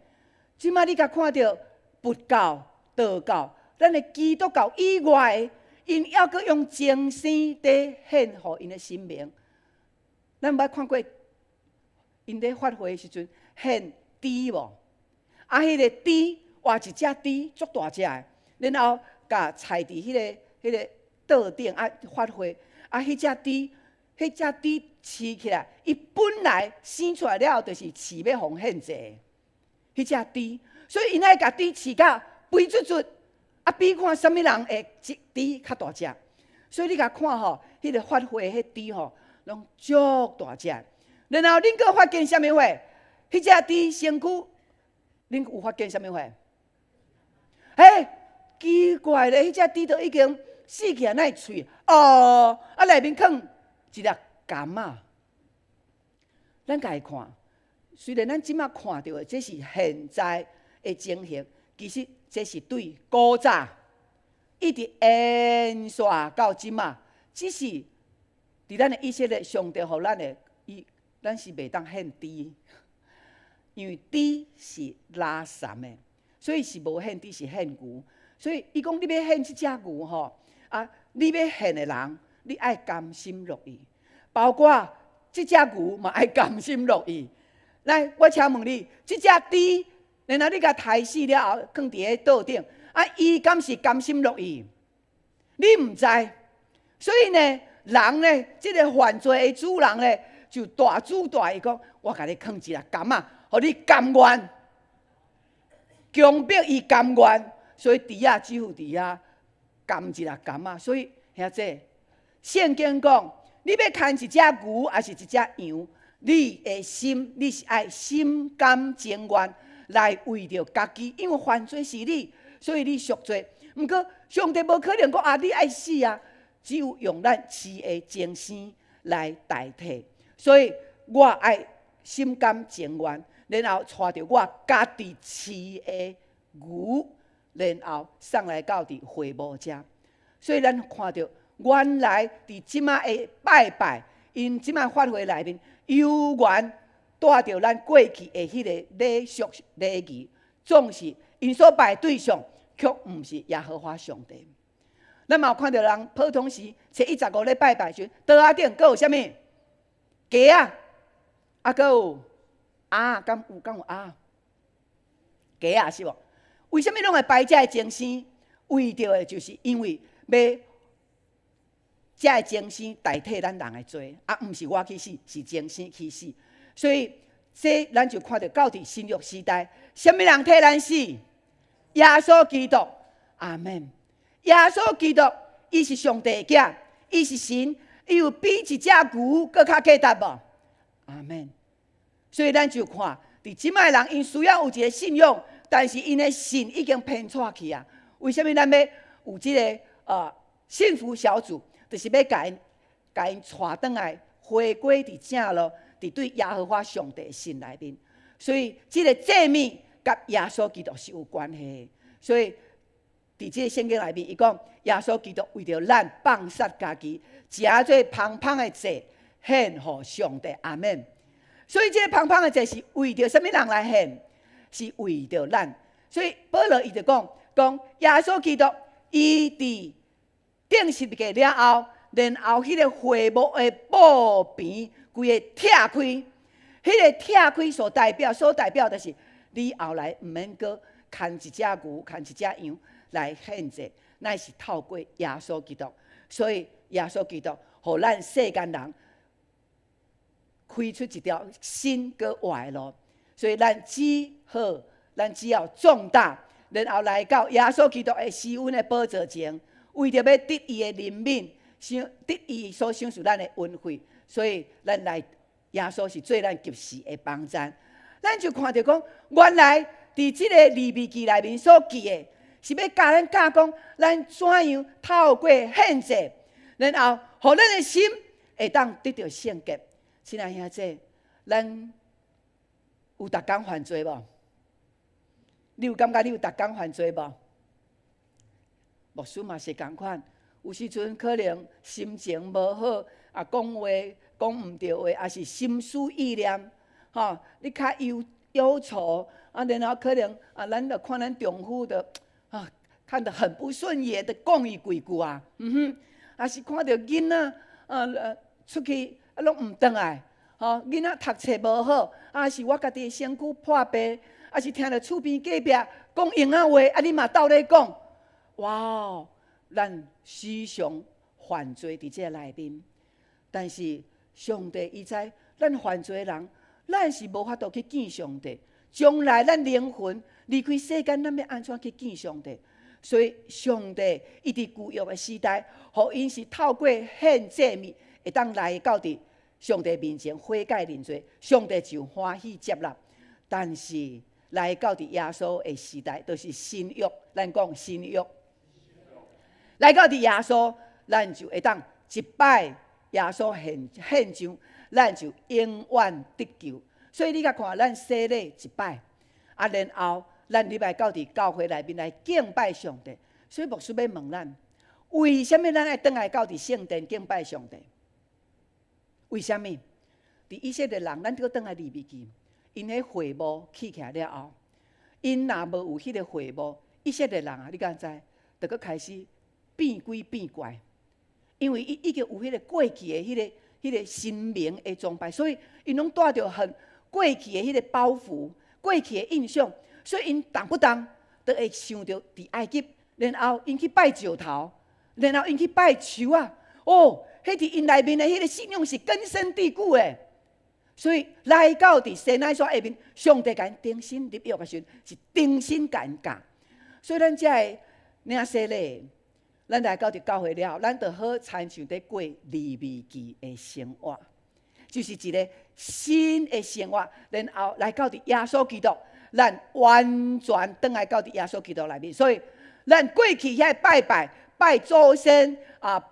Speaker 5: 即马你甲看到佛教、道教，咱的基督教以外的，因还阁用精神伫献互因的神明。咱捌看过因咧发会的时阵献猪无？迄个猪活一只猪足大只的，然后甲踩伫迄个桌顶发会，迄只猪饲起来，伊本来生出来了就是饲要互献祭的，迄只猪，所以因爱甲猪饲甲肥嘟嘟，比看啥物人会猪较大只。所以你甲看吼，迄个发会迄猪吼，拢足大只。然后恁阁发现啥物货？迄只猪身躯，恁有发现啥物货？奇怪咧，迄只猪都已经死起来，哪会喙？内面放一粒柑仔。咱家己看，虽然咱即马看到的这是现在的情形，其实这是对古早一直延续到即马，只是伫咱的以色列上帝互咱的咱是袂当献猪，因为猪是拉散的，所以是无献猪，是献牛。所以伊讲你要献即只牛吼，你要献的人，你爱甘心乐意，包括即只牛嘛爱甘心乐意。来，我请问你，即只猪，然后你甲杀死了后，放伫个桌顶，伊敢是甘心乐意？你毋知，所以呢，人呢，即个犯罪的主人呢，就大主大意讲，我甲你放一粒柑仔，互你甘愿，强迫伊甘愿，所以猪仔只有伫遐甘一粒柑仔。所以兄弟，圣经讲，你要牵一只牛还是一只羊，你的心，你是爱心甘情愿来为着家己，因为犯罪是你，所以你赎罪。毋过上帝无可能讲你爱死啊，只有用咱饲的精神来代替。所以我爱心甘情愿，然后带着我家己饲的牛，然后送来到伫会幕遮。所以咱看到原来伫即马的拜拜，因即马法会内面，犹原带着咱过去的迄个礼俗礼仪，总是因所拜对象，却毋是耶和华上帝。咱嘛有看到人普通时初115咧拜拜时，桌仔顶佫有啥物？鸡啊，佫有敢有鸡啊是无？为什么拢会拜遮的精神？为着的就是因为要遮的精神代替咱人的罪，毋是我去死，是精神去死。所以这咱就看到到伫新约时代，什么人替咱死？耶稣基督，阿门。耶稣基督，伊是上帝的囝，伊是神，伊有比一只牛更较价值无？阿门。所以咱就看，伫即摆人因需要有一个信仰，但是因的信已经偏错去啊。为什么咱要有即个幸福小组？就是要甲因带转来，回归伫正路，伫对耶和华上帝的信内面。所以，即个祭物甲耶稣基督是有关系的。所以，伫即个圣经内面，伊讲耶稣基督为着咱放杀家己，食做芳芳的祭，献互上帝。阿门。所以，即个芳芳的祭是为着什么人来献？是为着咱。所以保罗伊就讲耶稣基督伊伫定十字架了后，然后迄个会幕的布边规个拆开，迄个拆开所代表就是你后来毋免阁牵一只牛、牵一只羊来献祭，乃是透过耶稣基督。所以耶稣基督，互咱世间人开出一条新个活的路。所以咱只要壮大，然后来到耶稣基督的施恩的宝座前，为着要得伊的怜悯，得伊所享受咱的恩惠，所以咱来耶稣是做咱及时的帮助。咱就看到讲，原来伫即个利未记内面所记的，是要教咱讲，咱怎样透过献祭，然后互咱的心会当得到圣洁。亲爱兄弟，咱有逐工犯罪无？你有感觉你有逐工犯罪无？牧师嘛是共款，有时阵可能心情无好，讲话讲毋对话，也是心思意念，你较忧愁，然后可能咱就看咱丈夫的看得很不顺眼的讲伊几句也是看到囡仔出去拢毋回来，囡仔读册无好，是我家己的身躯破病，是听到厝边隔壁讲闲话，你嘛斗咧讲，哇！咱时常犯罪伫这内面，但是上帝伊知，咱犯罪的人，咱是无法度去见上帝。将来咱灵魂离开世间，咱要安怎去见上帝？所以上帝伊伫旧约的时代，互因是透过献祭物，会当来到伫上帝面前悔改认罪，上帝就欢喜接纳。但是来到伫耶稣的时代，就是新约，咱讲新约。来到伫耶稣，咱就会当一摆耶稣献上，咱就永远得救。所以你甲看，咱洗礼一摆，然后咱入来到伫教会内面来敬拜上帝。所以牧师要问咱，为什么咱爱倒来到伫圣殿敬拜上帝？为什么？伫以色列人，咱搁倒来利未记，因迄会幕起起来了后，因若无有迄个会幕，以色列人你敢知？就搁开始变鬼变怪，因为伊已经有迄个过去的迄个神明的崇拜，所以因拢带着很过去的迄个包袱、过去的印象，所以因动不动都会想到伫埃及，然后因去拜石头，然后因去拜树啊，迄伫因内面的迄个信仰是根深蒂固的。所以来到伫西奈山下面，上帝甲因定心立约的时候，是定心甲因教。所以咱遮个领洗礼，咱来到伫教会了，咱就好亲像伫过利未记的生活，就是一个新的生活。然后来到伫耶稣基督，咱完全倒来到伫耶稣基督内面。所以咱过去遐拜祖先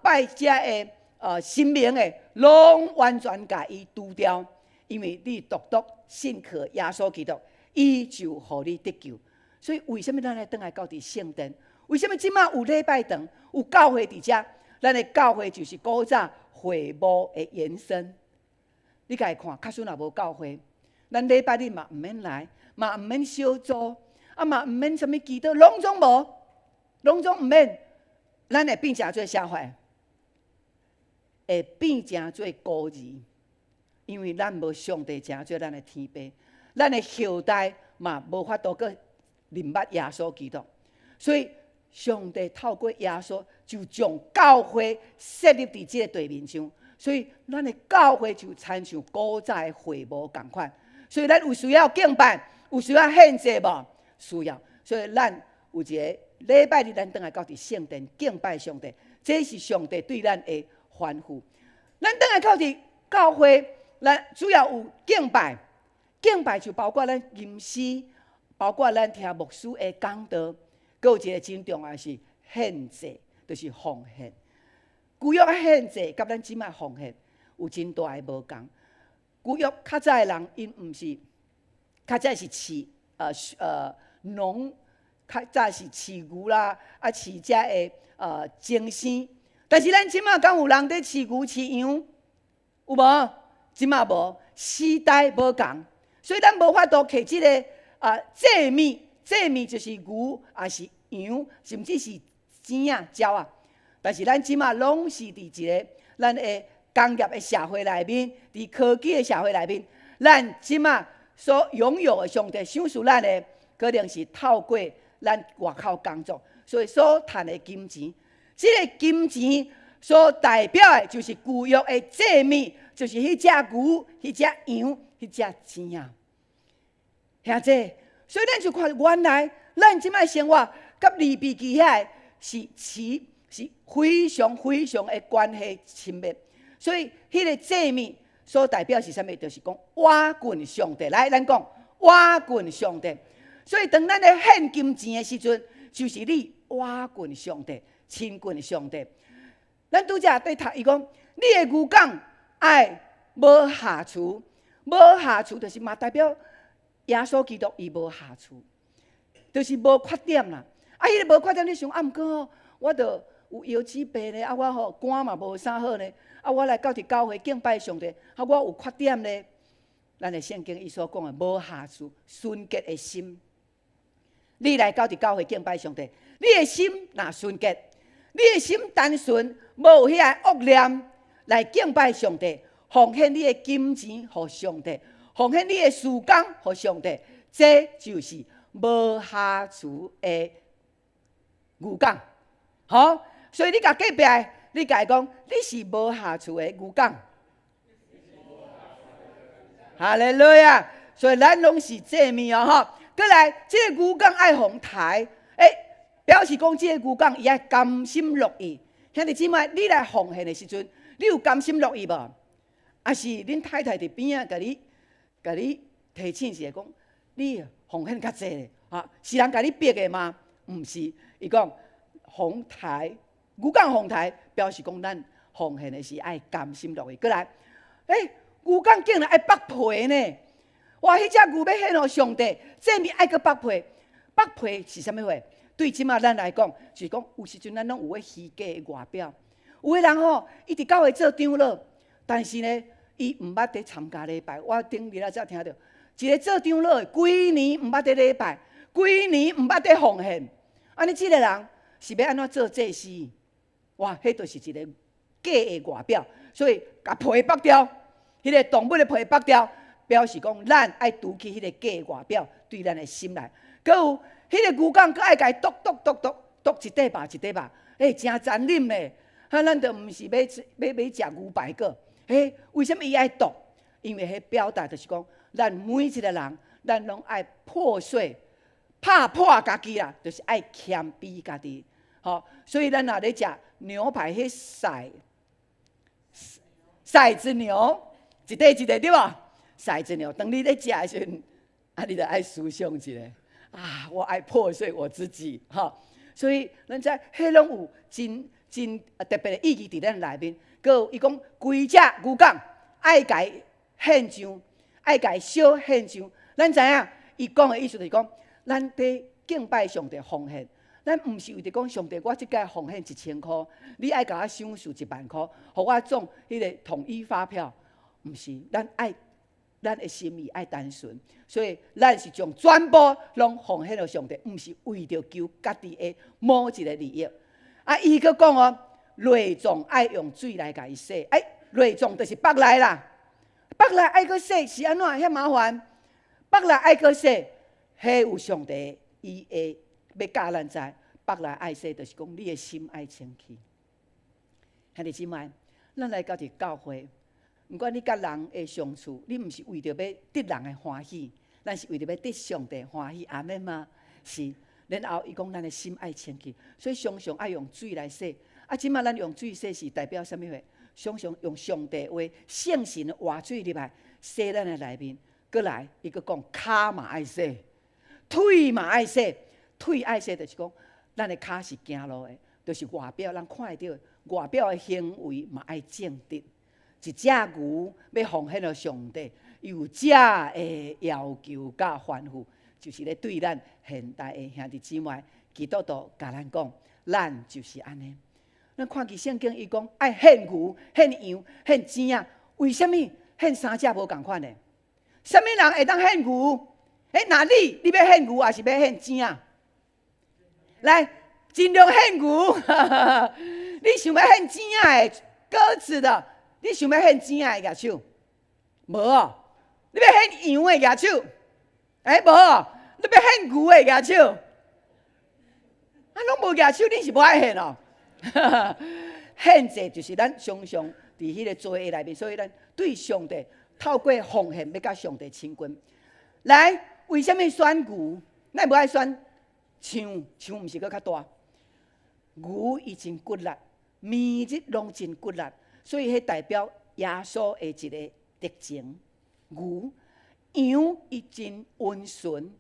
Speaker 5: 拜遮的神明的，拢完全甲伊除掉。因为你独信靠耶稣基督，伊就互你得救。所以为什么咱来倒来到伫圣殿？为什么即马有礼拜堂、有教会伫遮？咱的教会就是古早会幕的延伸。你家看，假使若无教会，咱礼拜日嘛毋免来，嘛毋免小组，嘛毋免什么祈祷，拢总无，拢总毋免。咱会变成做啥货？会变成做孤儿。因为咱无上帝正做咱的天父，咱的后代嘛无法度去认捌耶稣基督，所以上帝透过耶稣就将教会设立伫这个地面上，所以咱的教会就亲像古早的会幕同款。所以咱有需要敬拜，有需要献祭无？需要。所以咱有一个礼拜日，咱倒来到伫圣殿敬拜上帝，这是上帝对咱的吩咐。咱倒来到伫教会。咱主要有敬拜，敬拜就包括咱吟诗，包括咱听牧师的讲道，还有一个真重要是献祭，就是奉献。旧约献祭甲咱即卖奉献有真大的无共。旧约较早的人，因毋是较早是农，较早是饲牛啦，饲遮的精生。但是咱即卖敢有人伫饲牛饲羊？有无？即马无，时代无共，所以咱无法度摕即个祭物、祭物就是牛，也是羊，甚至是钱啊、鸟啊。但是咱即马拢是伫一个咱的工业的社会内面，伫科技的社会内面，咱即马所拥有的上帝赏赐咱的，可能是透过咱外口工作，所以所赚的金钱，这个金钱所代表的就是旧约的祭物，就是迄只牛、迄只羊、迄只钱啊。兄弟，所以咱就看原来咱即摆生活，甲利未记遐是非常非常的关系亲密。所以迄个祭物所代表是啥物？就是讲瓦近上帝。来，咱讲瓦近上帝。所以当咱咧献金钱的时阵，就是你瓦近上帝，亲近上帝。咱拄则在读伊讲，你的牛港爱无下厨，无下厨就是嘛代表耶稣基督伊无下厨，就是无缺点啦。啊，迄个无缺点，你想啊，毋过吼，我著有腰子病咧，啊，我吼肝嘛无啥好呢，啊，我来到伫教会敬拜上帝，啊，我有缺点咧。咱的圣经伊所讲的无下厨，纯洁的心。你来到伫教会敬拜上帝，你的心若纯洁，你的心单纯，无有遐个恶念来敬拜上帝，奉献你的金钱予上帝，奉献你的时间予上帝，这就是无下厨的牛港。好，所以你甲隔壁，你甲伊讲，你是无下厨的牛港。哈利路亚！所以咱拢是祭物哦，吼。过来，这个牛港爱红台，表示讲这个牛港伊爱甘心乐意。兄弟姊妹，你来奉献的时阵，你有甘心乐意无？还是恁太太伫边仔甲你提醒是讲，你奉献较济咧？啊，是人甲你逼的吗？毋是，伊讲红台，牛港红台，表示讲咱奉献的是爱甘心乐意。过来，牛港竟然爱剥皮呢！哇，迄只牛要献予上帝，这物爱搁剥皮。剥皮是啥物话？对即马咱来讲，就是讲有时阵咱拢有个虚假的外表。有个人吼，伊伫教会做长老，但是呢，伊毋捌伫参加礼拜。我顶日才听到，一个做长老的，规年毋捌伫礼拜，规年毋捌伫奉献。安尼，即个人是要安怎做祭司？哇，迄就是一个假的外表。所以，甲皮剥掉。迄个动物的皮剥掉，表示讲咱爱除去迄个假的外表对咱的心内。搁有迄个牛港，搁爱家剁一块吧一块吧，真残忍咧！咱就毋是要食牛排个，为什么伊爱剁？因为迄表达就是讲，咱每一个人，咱拢爱破碎、拍破家己啦，就是爱谦卑家己。吼，所以咱若咧食牛排，迄骰子牛。一块对吧？骰子牛，当你咧食的时阵，你就爱思想一下啊！我爱破碎我自己，哈！所以咱在迄拢有真特别的意义伫咱内面。搁有伊讲，规只牛港爱家献上，爱家小献上。咱知影，伊讲的意思就是讲，咱伫敬拜上帝奉献，咱毋是为着讲上帝，我即届奉献1000块，你爱甲我赏赐10000块，互我总迄个统一发票。毋是，咱的心意爱单纯，所以咱是将全部拢奉献予上帝，毋是为着求家己的某一个利益。啊，伊佫讲哦，内脏爱用水来甲伊洗，内脏就是腹内啦，腹内爱佫洗是安怎遐麻烦？腹内爱佫洗，迄有上帝伊会要教咱知，腹内爱洗就是讲你的心爱清气。兄弟姊妹，咱来到伫教会。毋管你甲人的相处，你毋是为着要得人的欢喜，咱是为着要得上帝欢喜，阿免吗？是。然后伊讲咱的心爱清气，所以常常爱用水来洗。啊，即马咱用水洗是代表啥物话？常常用上帝话圣神的活水入来洗咱的内面。过来，伊佫讲骹嘛爱洗，腿嘛爱洗。腿爱洗就是讲，咱的骹是行路的，就是外表咱看会到外表的行为嘛爱正直。一只牛要奉献予上帝，有这的要求甲吩咐，就是咧对咱现代的兄弟姊妹，基督徒甲咱讲，咱就是安尼。咱看见圣经伊讲爱献牛、献羊、献钱啊，为什么献三者无共款呢？什么人会当献牛？那你要献牛还是要献钱啊？来，尽量献牛。你想要献钱的鸽子的，你想要献钱的举手？无哦，你要献羊的举手？无哦，你要献牛的举手？拢无举手，你是无爱献哦。献祭就是咱常常伫迄个做的内面，所以咱对上帝透过奉献要甲上帝亲近。来，为什么选牛？咱无爱选象？象毋是搁较大？牛伊真骨力，绵日拢真骨力，所以迄代表耶稣的一个特征。牛、羊伊真温顺，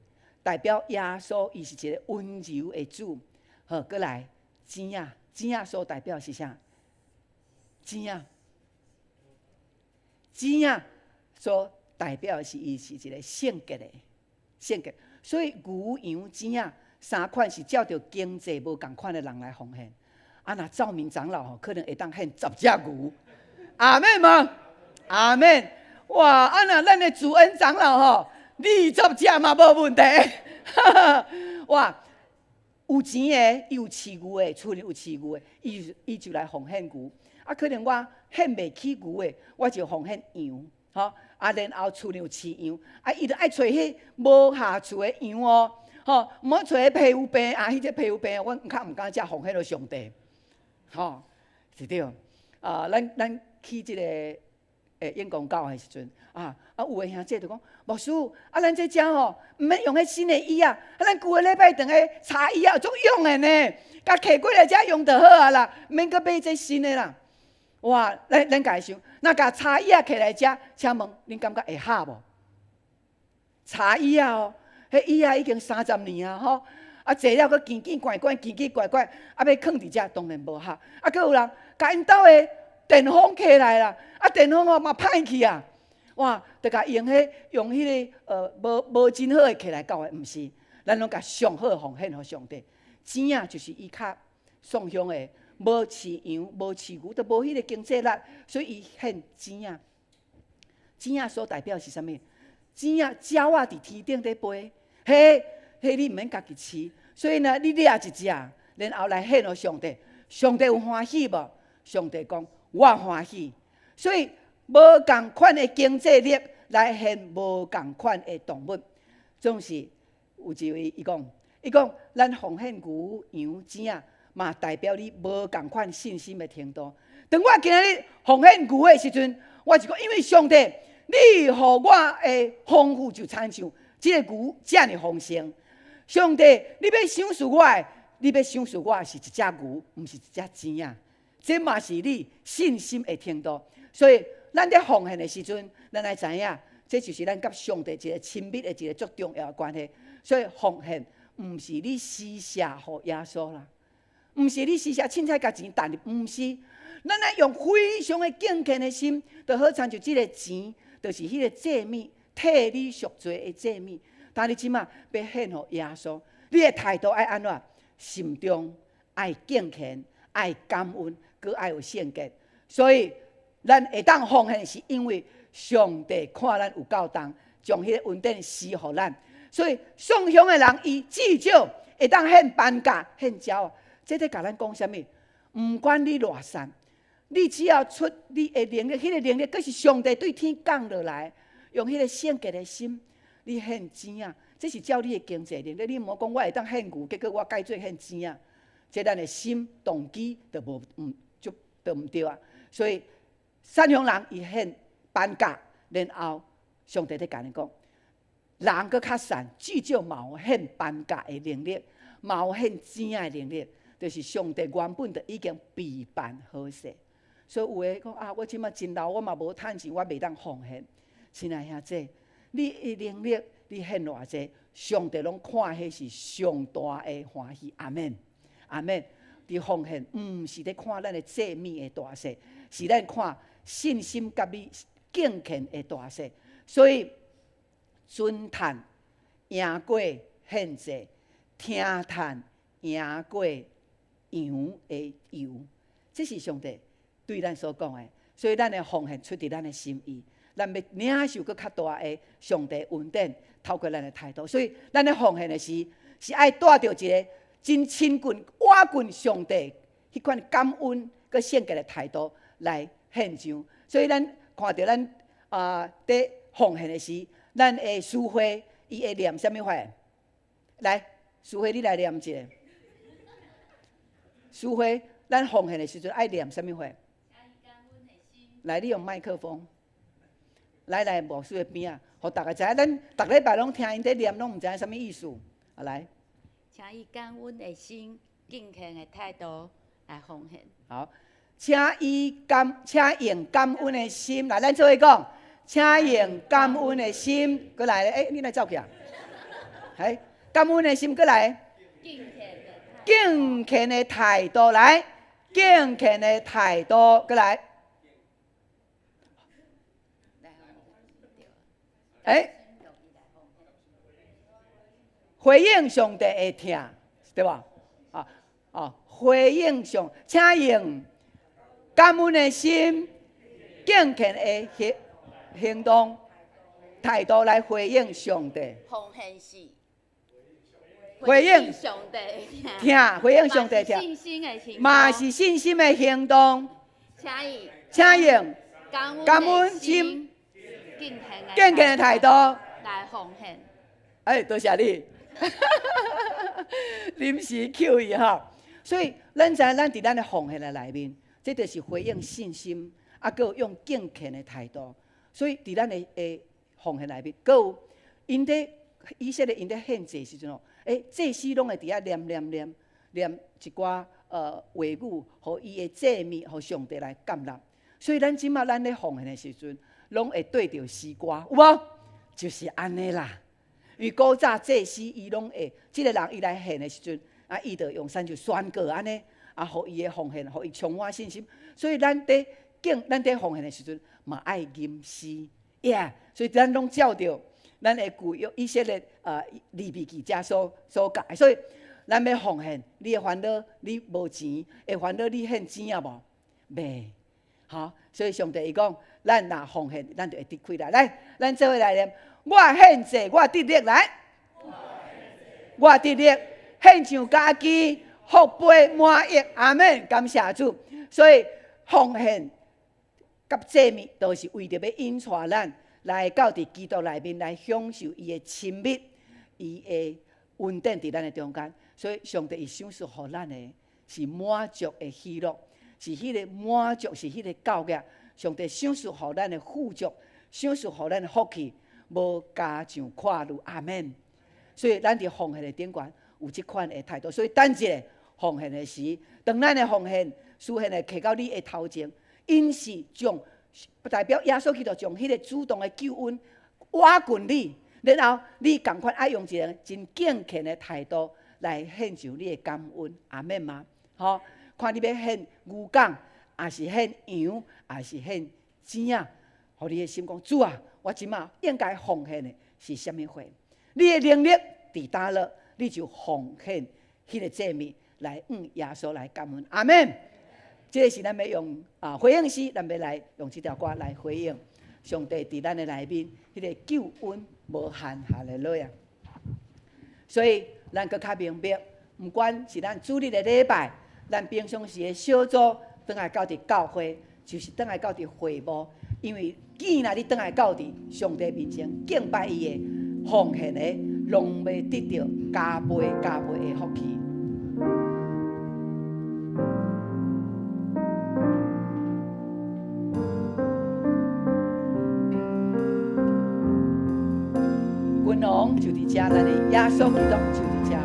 Speaker 5: 代表耶稣伊是一个温柔的主。好，过来钱啊，钱啊所代表是啥？钱啊，钱啊所代表是伊是一个圣洁的，圣洁。所以牛、羊、钱啊三款是照着经济无共款的人来奉献。若照明长老可能会当献10只牛。阿门吗？阿门。哇！若咱的主恩长老20只嘛无问题。哇！有钱的，伊有饲牛的，厝里有饲牛的，伊就来奉献牛。可能我献袂起牛的，我就奉献羊。然后厝里有饲羊，伊就爱找迄无下厝的羊哦。毋好找迄皮肤病迄只皮肤病，我较毋敢食奉献到上帝。是对。咱去即个演讲教的时阵，有的兄弟就讲，牧师，咱这只毋免用迄新的椅啊，咱旧个礼拜堂的茶椅啊，有足用的呢，甲摕过来遮用就好啊啦，免阁买这新的啦。哇，咱家想，若甲茶椅啊摕来遮，请问恁感觉会合无？茶椅啊迄椅啊已经30年啊，坐了佫奇奇怪怪，奇奇怪怪，要放伫遮当然无合。佫有人甲因兜的电风摕来啦，电风嘛歹去啊。哇，着甲用迄个无真好的摕来教的，毋是，咱拢甲上好奉献互上帝。钱啊，就是伊较送香的，无饲羊，无饲牛，都无迄个经济力，所以伊献钱啊。钱啊所代表是啥物？钱啊，鸟啊伫天顶在飞，迄你毋免家己饲，所以呢，你掠一只，然后来献互上帝，上帝有欢喜无？上帝讲我欢喜，所以无共款的经济力来献无共款的动物，总是有一位伊讲，咱奉献牛、羊、钱啊，嘛代表你无共款信心的程度。当我今日奉献牛的时阵，我就讲，因为上帝，你互我的丰富就亲像即个牛遮尔丰盛。上帝，你要赏赐我的，你要赏赐我是一只牛，毋是一只钱啊。这嘛是你信心的程度。所以，咱在奉献的时阵，咱来知影，这就是咱甲上帝一个亲密的一个足重要的关系。所以，奉献毋是你施舍互耶稣啦，毋是你施舍凊彩甲钱赚入，毋是。咱来用非常的敬虔的心，就好像就即个钱，就是迄个祭物，替你赎罪的祭物。但你即马要献互耶稣，你的态度爱安怎？心中爱敬虔，爱感恩，佮爱有圣洁。所以，咱会当奉献，是因为上帝看咱有够重，将迄个恩典施互咱。所以，送香的人，伊至少会当献斑鴿、献鸟啊。这在甲咱讲啥物？毋管你偌善，你只要出你的能力，迄个能力，佫是上帝对天降落来，用迄个圣洁的心。你献钱啊，这是照你的经济能力。你毋好讲我会当献牛，结果我改做献钱啊。这咱的心动机就无就毋对啊。所以善良人伊献斑鴿，然后上帝在甲你讲，人佫较善，至少嘛有献斑鴿的能力，嘛有献钱的能力，就是上帝原本就已经备办好势。所以有诶讲我即马真老，我嘛无趁钱，我袂当奉献。亲爱兄弟，你的能力，你献偌济，上帝拢看迄是上大的欢喜。阿门，阿门。伫奉献，毋是咧看咱的祭物的大小，是咱看信心甲你敬虔的大小。所以尊叹赢过献祭，听叹赢过羊的油，这是上帝对咱所讲的。所以咱的奉献出自咱的心意。咱要领受更较大的上帝恩典，透过咱的态度。所以，咱咧奉献的是爱带着一个真亲近、倚近上帝迄款感恩、佮献给的态度来献上。所以，咱看到咱伫奉献的时，咱的师会伊会念什么话？来，师会你来念一下。师会，咱奉献的时阵爱念什么话？来，你用麦克风。来，牧师的边啊，互大家知影。咱逐礼拜拢听因在念，拢毋知影什么意思。来，
Speaker 2: 请以感恩的心、敬虔的态度来奉献。
Speaker 5: 好，请用感恩的心来，咱做伙讲，请用感恩的心，过来，你来走起啊！感恩的心，过来，敬虔的态度，来，敬虔的态度，过来。回应上帝的听，对吧？回应上，请用感恩的心、敬虔的行动态度来回应上帝。
Speaker 2: 奉献是
Speaker 5: 回应
Speaker 2: 上帝的
Speaker 5: 听，回应上帝听，
Speaker 2: 信心的行动，
Speaker 5: 嘛是信心的行动。请用感恩心、敬虔的态度
Speaker 2: 来奉献。
Speaker 5: 多谢你，临时 Q 伊哈。所以，咱知影咱伫咱的奉献的内面，这就是回应信心，佮用敬虔的态度。所以，伫咱的奉献内面，佮有因伫以色列因伫献祭时阵哦，祭司拢会伫遐念一寡话语，互伊的祭物，互上帝来感纳。所以，咱即马咱咧奉献的时阵，拢会对着诗歌，有无？就是安尼啦。因为古早祭司伊拢会，即个人伊来献的时阵，伊就用咱就宣告安尼，互伊的奉献，互伊充满信心。所以咱伫奉献的时阵，嘛爱吟诗，所以咱拢照着咱的旧约以色列利未记遮所教。所以咱要奉献，你会烦恼你无钱，会烦恼你献钱啊无？袂，好，所以上帝伊讲，咱若奉献，咱就会得开来。来，咱做伙来念。我献祭，我得力来。我得力，献上家己，福杯满溢。阿们，感谢主。所以奉献甲祭物，都是为着要引带咱来到伫基督内面来享受伊的亲密，伊的恩典伫咱的中间。所以上帝伊赏赐予咱的是满足的喜乐，是迄个满足，是迄个教育。上帝赏赐予咱的富足，赏赐予咱的福气。无加上看路，阿们。所以咱伫奉献的顶端有即款的态度。所以等一下奉献的时，当咱的奉献、施献的摕到你的头前，因是将代表耶稣基督将迄个主动的救恩挖近你，然后你共款爱用一个真敬虔的态度来献上你的感恩，阿们吗？好，看你要献牛犅，还是献羊，还是献钱啊？互你的心讲，主啊！我即马应该奉献的是什么货？你的能力伫倒了，你就奉献迄个祭物来耶稣来感恩。阿们。这个是咱要用回应诗，咱要来用这条歌来回应上帝伫咱的内面迄个救恩无限，哈利路亚。所以咱更较明白，不管是咱主日的礼拜，咱平常时的小组，倒来到伫教会，就是倒来到伫会幕。因为既然你倒来到伫上帝面前敬拜伊的奉献的，拢要得到加倍的福气。君王就伫遮，咱的耶稣基督就伫遮。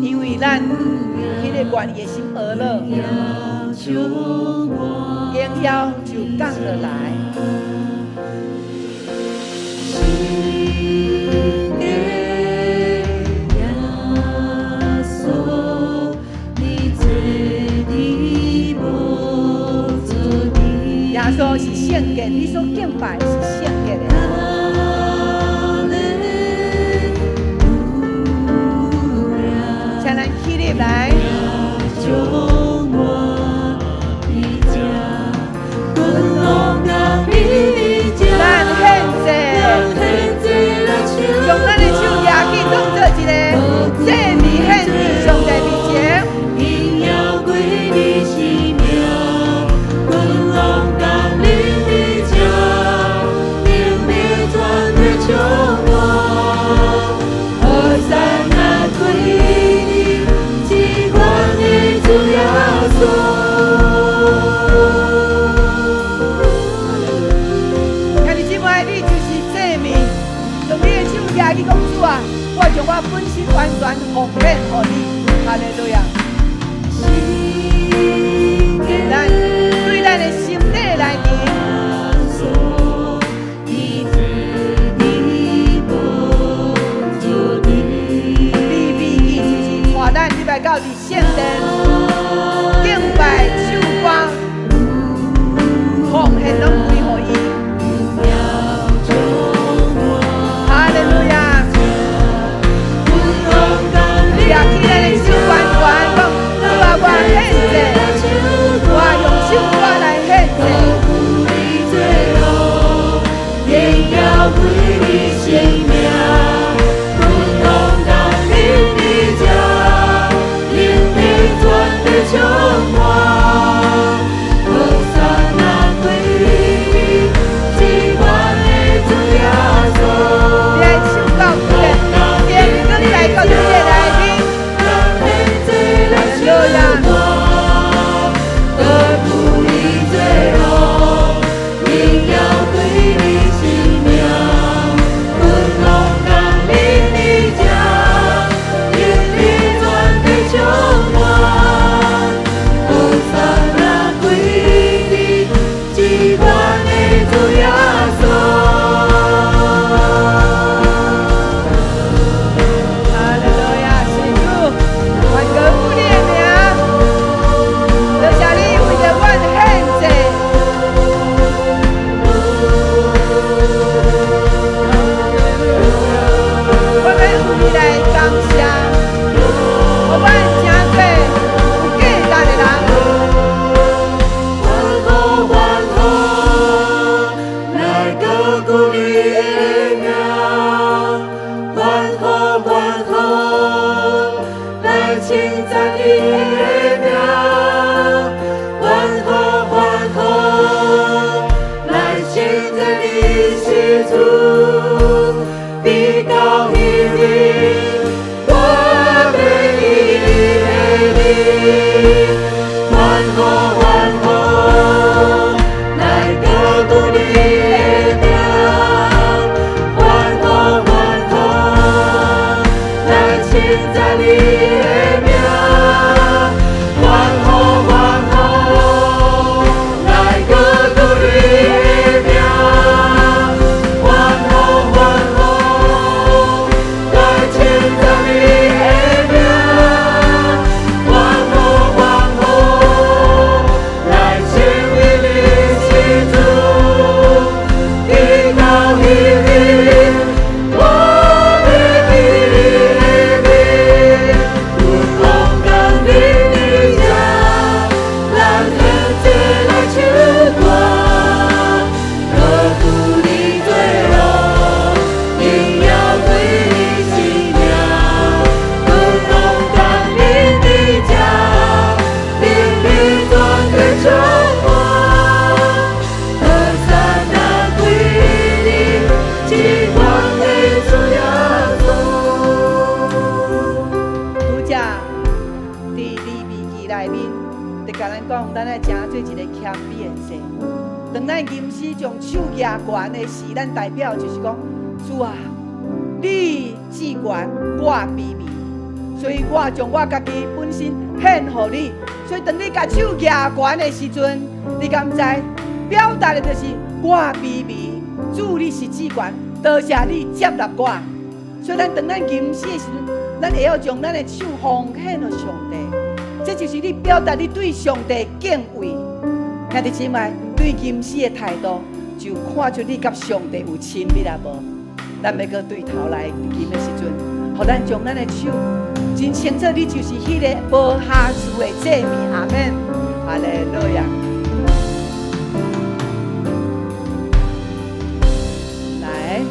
Speaker 5: 因为咱迄个愿意的心而乐，荣耀就降落来。耶稣是圣洁，你所敬拜是圣洁的。请咱起立来。咱献祭，用咱的手举起，当作一个祭礼献伫上帝面前。你讲主啊，我将我本身完全奉献给你，哈利路亚！咱对咱的心底来念，利未记就是带咱礼拜到伫圣殿敬拜唱歌，奉献拢归乎伊。哈利路亚！举起咱的手，完全讲，主啊，我献祭，我用手我来献祭。荣耀归你生命，阮拢当恁的家，恁的全地充满，好撒那归你，是我的主耶稣。你的手到主的，今个你来到主的内面。当咱吟诗将手举悬的时，咱代表就是讲，主啊，你至悬，我卑微，所以我将我家己本身献予你。所以当你把手举悬的时阵，你敢知表达的就是我微微主你是至权，多谢你接纳我。所以咱当咱吟诗的时阵，咱会晓将咱的手奉献给上帝。这就是你表达你对上帝敬畏。兄弟姊妹，对吟诗的态度，就看出你甲上帝有亲密啊无？咱要搁对头来吟的时阵，互咱将咱的手真清楚，你就是迄个无瑕疵的祭物。阿门，哈利路亚。来。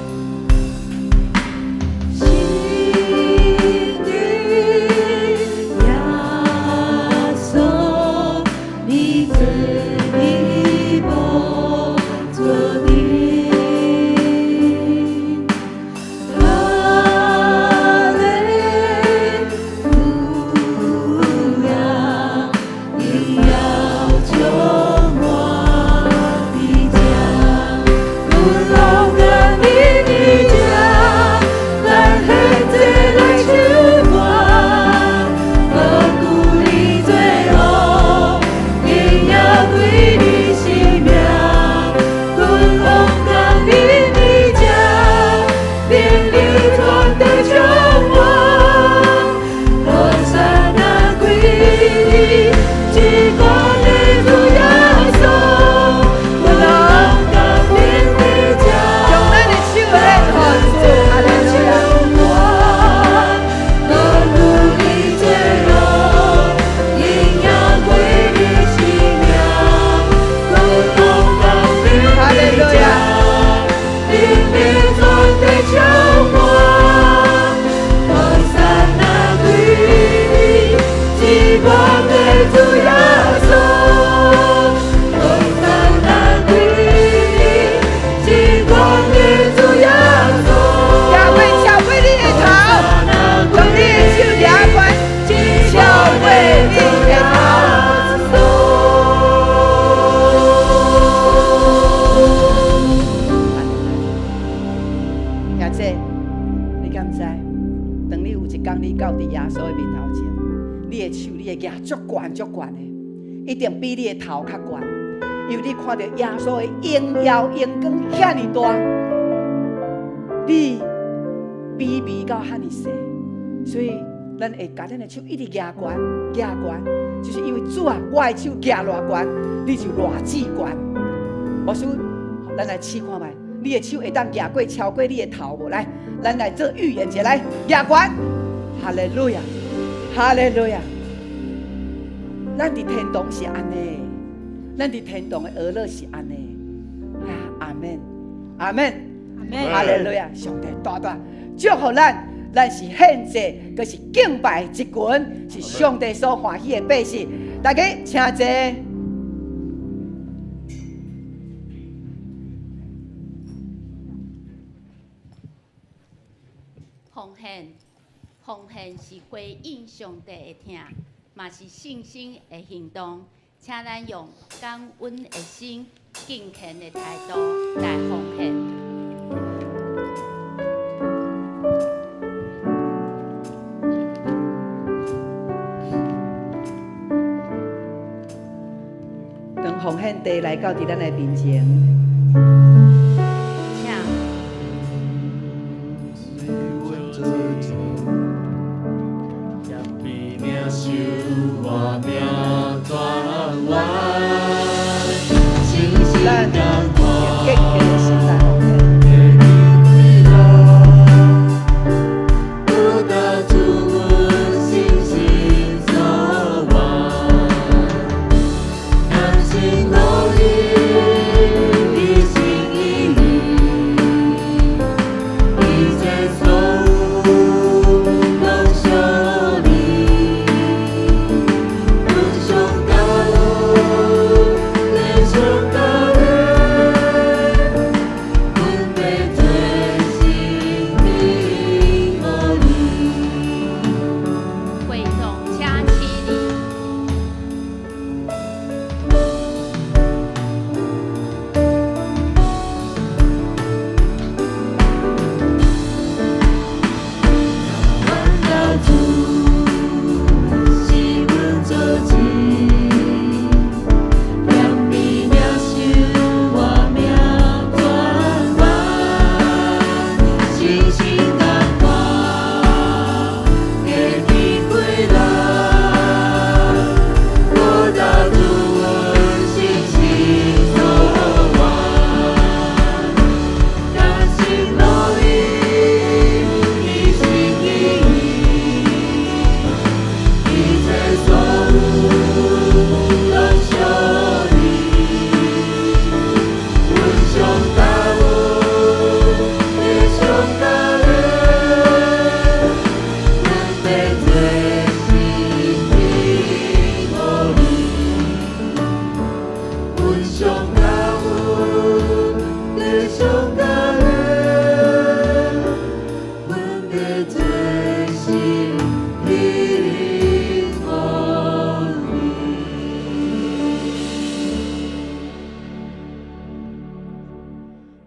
Speaker 5: 一定比你的头较悬，因为你看到耶稣的荣耀荣光遐尼大，你卑微到遐尼细，所以咱会把咱的手一直举悬，举悬，就是因为主啊，我的手举偌悬，你就偌至悬。无输，咱来试看卖，你的手会当举过超过你的头无？来，咱来做预言者，来举悬，哈利路亚，哈利路亚。咱伫天堂是安尼，咱伫天堂的儿乐是安尼。阿门，阿门，阿门，哈利路亚！上帝大大祝福咱，咱是献祭，佮是敬拜一群，是上帝所欢喜的百姓。大家请坐。
Speaker 2: 奉献是回应上帝的听。嘛是信心的行动，请咱用感恩的心、敬虔的态度来奉献。
Speaker 5: 当奉献地来到伫咱的面前，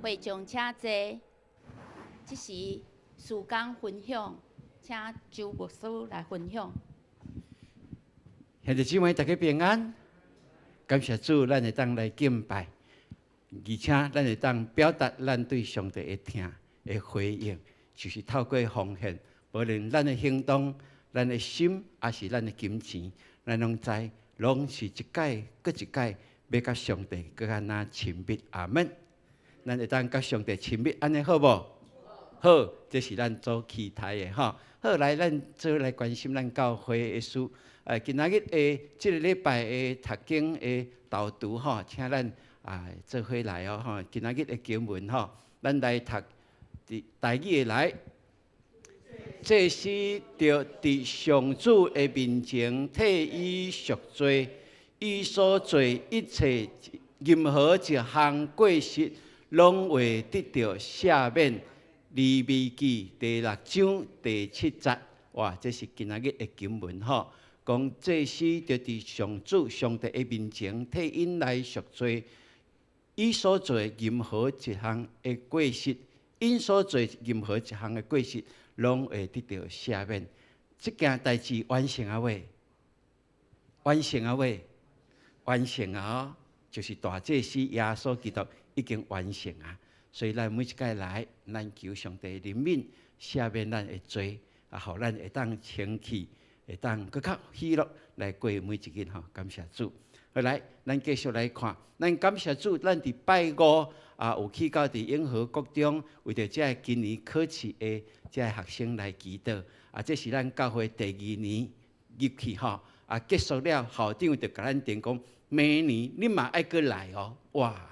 Speaker 2: 会众请坐。即时时间分享，请周牧师来分享。
Speaker 6: 兄弟姊妹，大家平安。感谢主，咱会当来敬拜，而且咱会当表达咱对上帝的听的回应，就是透过奉献，无论咱的行动、咱的心，还是咱的金钱，咱拢知，拢是一届搁一届，要甲上帝搁较那亲密。阿门。咱会当甲上帝亲密，安尼好无？好，这是咱所期待的吼。好，来，咱做来关心咱教会的事。今仔日即个礼拜的读经的导读吼，请咱做伙来哦吼。今仔日的经文吼，咱来读第语来。这是着伫上主的面前替伊赎罪，伊所做一切任何一项过失，拢会得到赦免。利未记第6章第7节，哇，这是今仔日的经文吼。讲这是着伫上帝的面前替因来赎罪，伊所做任何一项的过失，因所做任何一项的过失，拢会得到赦免。这件代志完成啊未？完成啊未？完成啊！就是大祭司耶稣基督已经完成啊。所以咱每一届来，咱求上帝怜悯赦免咱的罪，互咱会当清气。会当搁较喜乐来过每一日吼，感谢主。好来，咱继续来看，咱感谢主，咱伫拜五有去到伫永和国中，为着这今年考试的这学生来祈祷。这是咱教会第2年入去吼，结束了，校长就甲咱定讲，明年你嘛爱搁来哦，哇！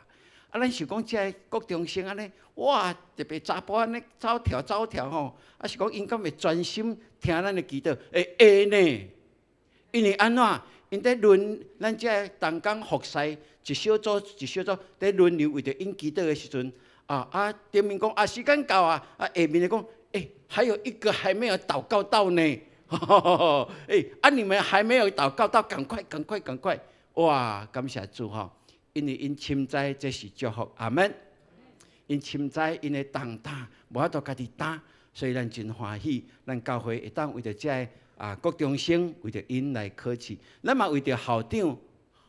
Speaker 6: 咱想讲这国中生安尼，哇，特别查甫安尼走跳吼，是讲因敢会专心听咱的祈祷，会呢？因为安怎？因在轮咱这同工服侍一小组在轮流为着因祈祷的时阵，顶面讲时间到啊，下面就讲，还有一个还没有祷告到呢，你们还没有祷告到，赶快，哇，感谢主吼！因为因深知这是祝福，阿门。因深知因的重担，无法度家己担，所以咱真欢喜。咱教会会当为着这国中生，为着因来考试，咱嘛为着校长，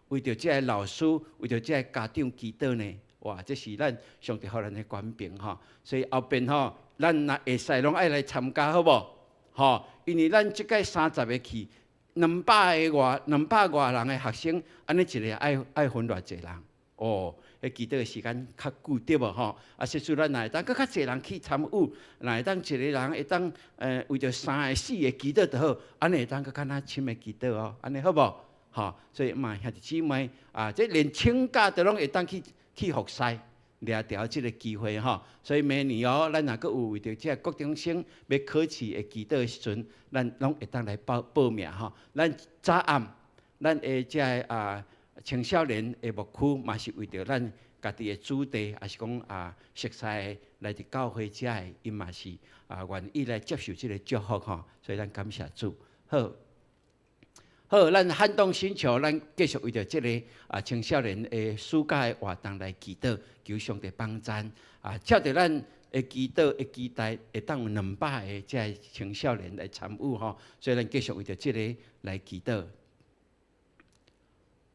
Speaker 6: 为着这老师，为着这家长祈祷呢。哇，这是咱上帝予咱的权柄吼。所以后边吼，咱若会使拢爱来参加，好无？吼，因为咱即届30个去。200外人的学生，安尼一个爱分偌济人哦？迄祈祷的时间较久对无吼？实际咱若会当搁较济人去参与，若会当一个人会当为着3个4个祈祷就好，安尼会当搁较那深的祈祷哦，安尼好无？吼，所以嘛兄弟姊妹这连请假都拢会当去服侍。掠条即个机会吼，所以明年哦，咱若阁有为着即个国中生要考试的祈祷的时阵，咱拢会当来报名吼。咱早暗，咱的即个青少年的牧区嘛是为着咱家己的主题，也是讲熟悉的来伫教会遮的，因嘛是愿意来接受即个祝福吼。所以咱感谢主，好。好，咱撼动星球，咱继续为着这个青少年的暑假的活动来祈祷，求上帝帮赞。照着咱的祈祷的期待，会当有200个这青少年来参与吼，所以咱继续为着这个来祈祷。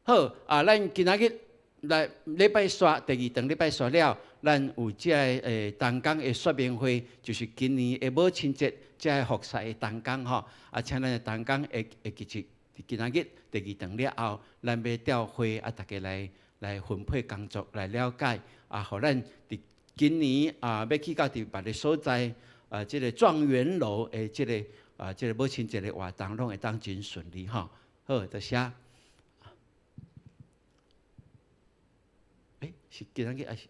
Speaker 6: 好，咱今仔日来礼拜刷第2堂礼拜刷了，咱有这个同工的说明会，就是今年的母亲节这个服侍的同工吼，请咱的同工会记住。今仔日第2堂了后，咱要调会大家来分配工作，来了解互咱伫今年要去到伫别个所在即个状元楼的即个母亲节的活动，拢会当真顺利吼。好，多谢。是今仔日是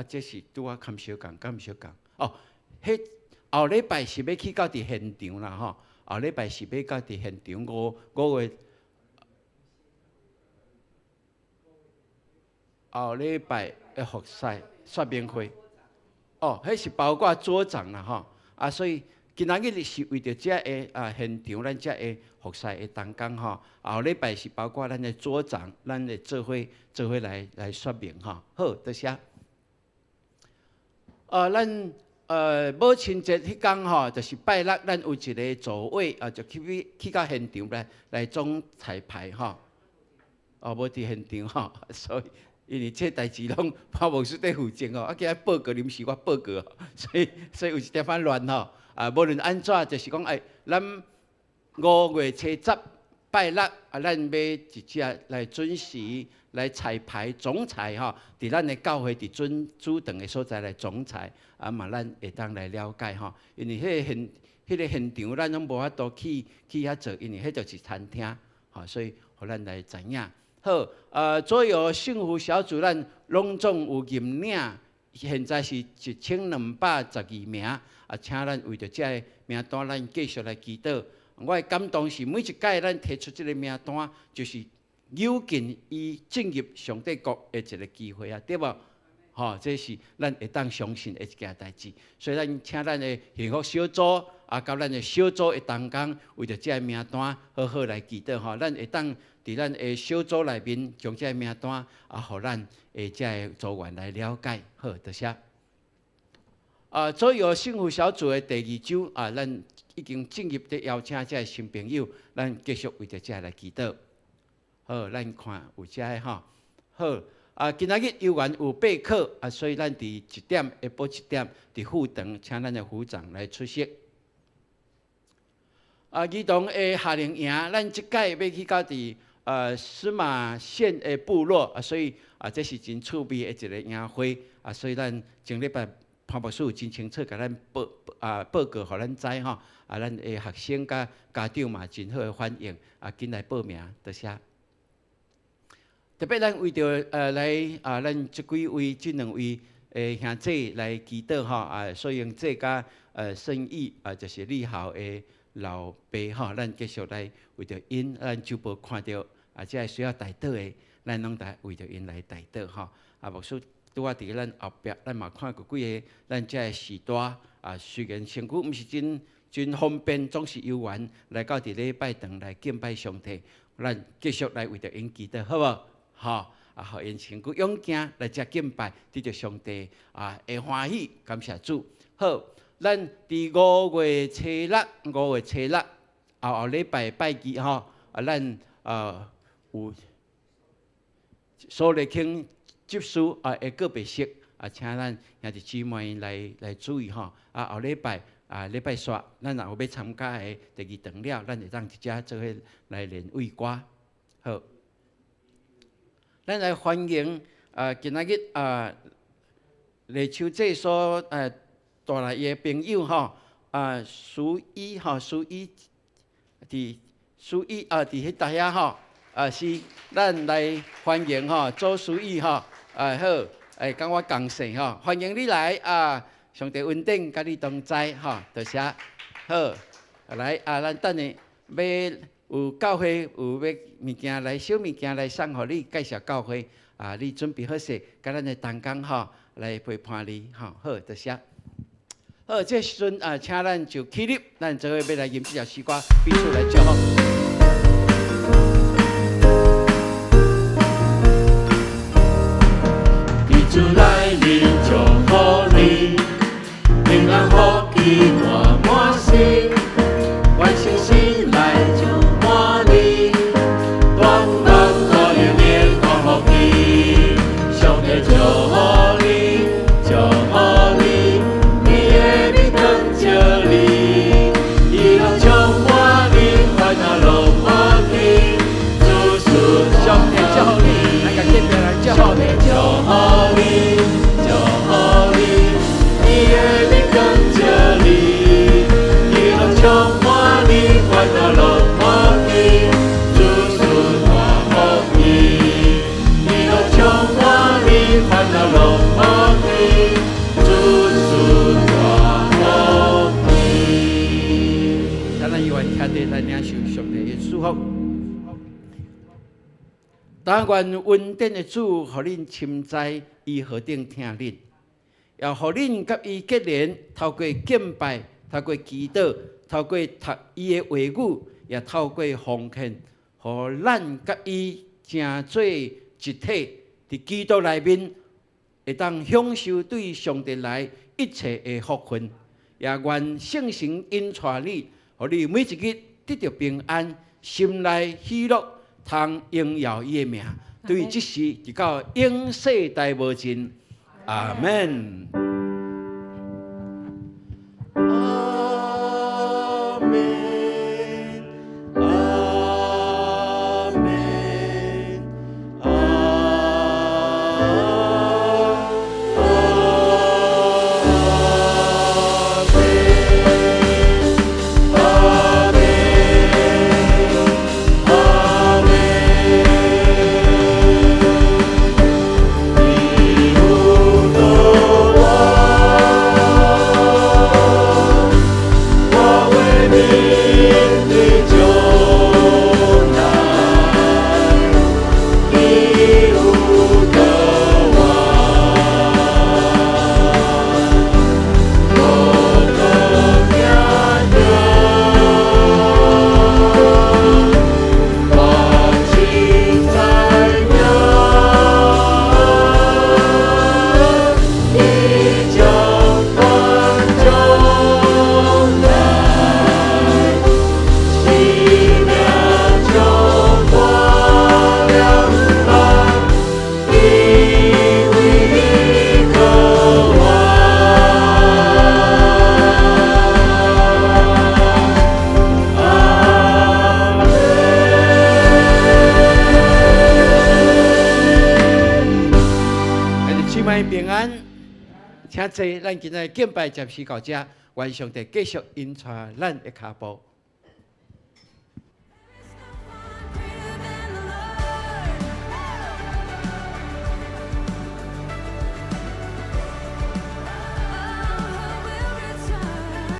Speaker 6: 这是拄啊堪小讲，敢毋小讲哦？迄后礼拜是要去到伫现场啦吼。后礼拜是要到伫现场5月，后礼拜的服侍说明会，迄是包括组长啦吼，所以今仔日是为着这个现场，咱这个服侍的同工吼，后礼拜是包括咱的组长，咱的做伙来说明吼。好，多谢。咱母亲节迄天吼，就是拜六，咱有一个座位就去到现场来总彩排吼。无伫现场吼，所以因为这代志拢潘牧师在负责吼，今日报告临时我报告，所以有一点仔乱吼。无论安怎，就是讲咱5月初10拜六咱要直接来准时来彩排总彩吼，伫咱的教会伫准主堂的所在来总彩，嘛咱会当来了解吼。因为迄个现场咱拢无法度去遐做，因为迄就是餐厅吼，所以互咱来知影。好，所有幸福小组咱拢总有认领，现在是1212名，请咱为着这个名单，咱继续来祈祷。我的感动是每一届咱提出这个名单，就是有近伊进入上帝国的一个机会啊，对无？这是咱会当相信的一件代志。所以咱请咱的幸福小组甲咱的小组的同工，为着这个名单好好来祈祷咱会当伫咱的小组内面，将这个名单互咱的这个组员来了解。好，多谢。所有幸福小组的第2周咱已经进入的邀请这个新朋友，咱继续为着这个来祈祷。好，咱看有这个吼。好，今仔日游园有备课所以咱伫1点下晡1点伫副堂，请咱的副长来出席。儿童的夏令营，咱即届要去到伫司马县的部落所以这是真趣味的一个营会所以咱前礼拜潘牧师有真清楚甲咱报告，互咱知吼咱的学生甲家长嘛真好的反应紧来报名，多谢。特别咱为着来咱即几位、即2位兄弟来祈祷吼所以这甲生意就是立校的老爸咱继续来为着因，咱就无看到这需要代祷的，咱拢为着因来代祷牧师拄仔伫咱后壁，咱嘛看过几个咱这个时代虽然身躯毋是真方便，总是有缘来到伫礼拜堂来敬拜上帝，咱继续来为着因祈祷，好无？互因身躯勇敢来遮敬拜，得着上帝会欢喜，感谢主。好，咱伫5月初6后礼拜拜二咱有所列卿执事的个别式请咱兄弟姊妹来注意后礼拜礼拜煞，咱若有要参加的第2堂了，咱会当直接做伙来练位歌。好。咱来欢迎今仔日来手这所带来的朋友苏伊伫迄搭遐是咱来欢迎周苏伊好，跟我共姓欢迎你来上帝恩典甲你同在多谢。好，来咱等下要。有教会有要物件来小物件来送互你，介绍教会你准备好势，甲咱的同工来陪伴你好，多谢。好，这时阵请咱就起立，咱做伙要来吟这条诗歌，彼此来祝福。
Speaker 4: 彼此来临祝福你，平安福气满满心，万星星来祝。
Speaker 6: 但愿恩典的主，互恁亲在伊河顶听恁，也互恁甲伊结连，透过敬拜，透过祈祷，透过读伊的话语，也透过奉献，互咱甲伊成做一体，伫基督内面会当享受对上帝来一切的福分，也愿圣神引带你，互你每一日得到平安，心内喜乐，通荣耀伊的名。对这事直到永世代无尽，阿门。
Speaker 4: 阿门，阿门，
Speaker 6: 平安，请坐，咱今日敬拜暂时到这，愿上帝继续引带咱的脚步。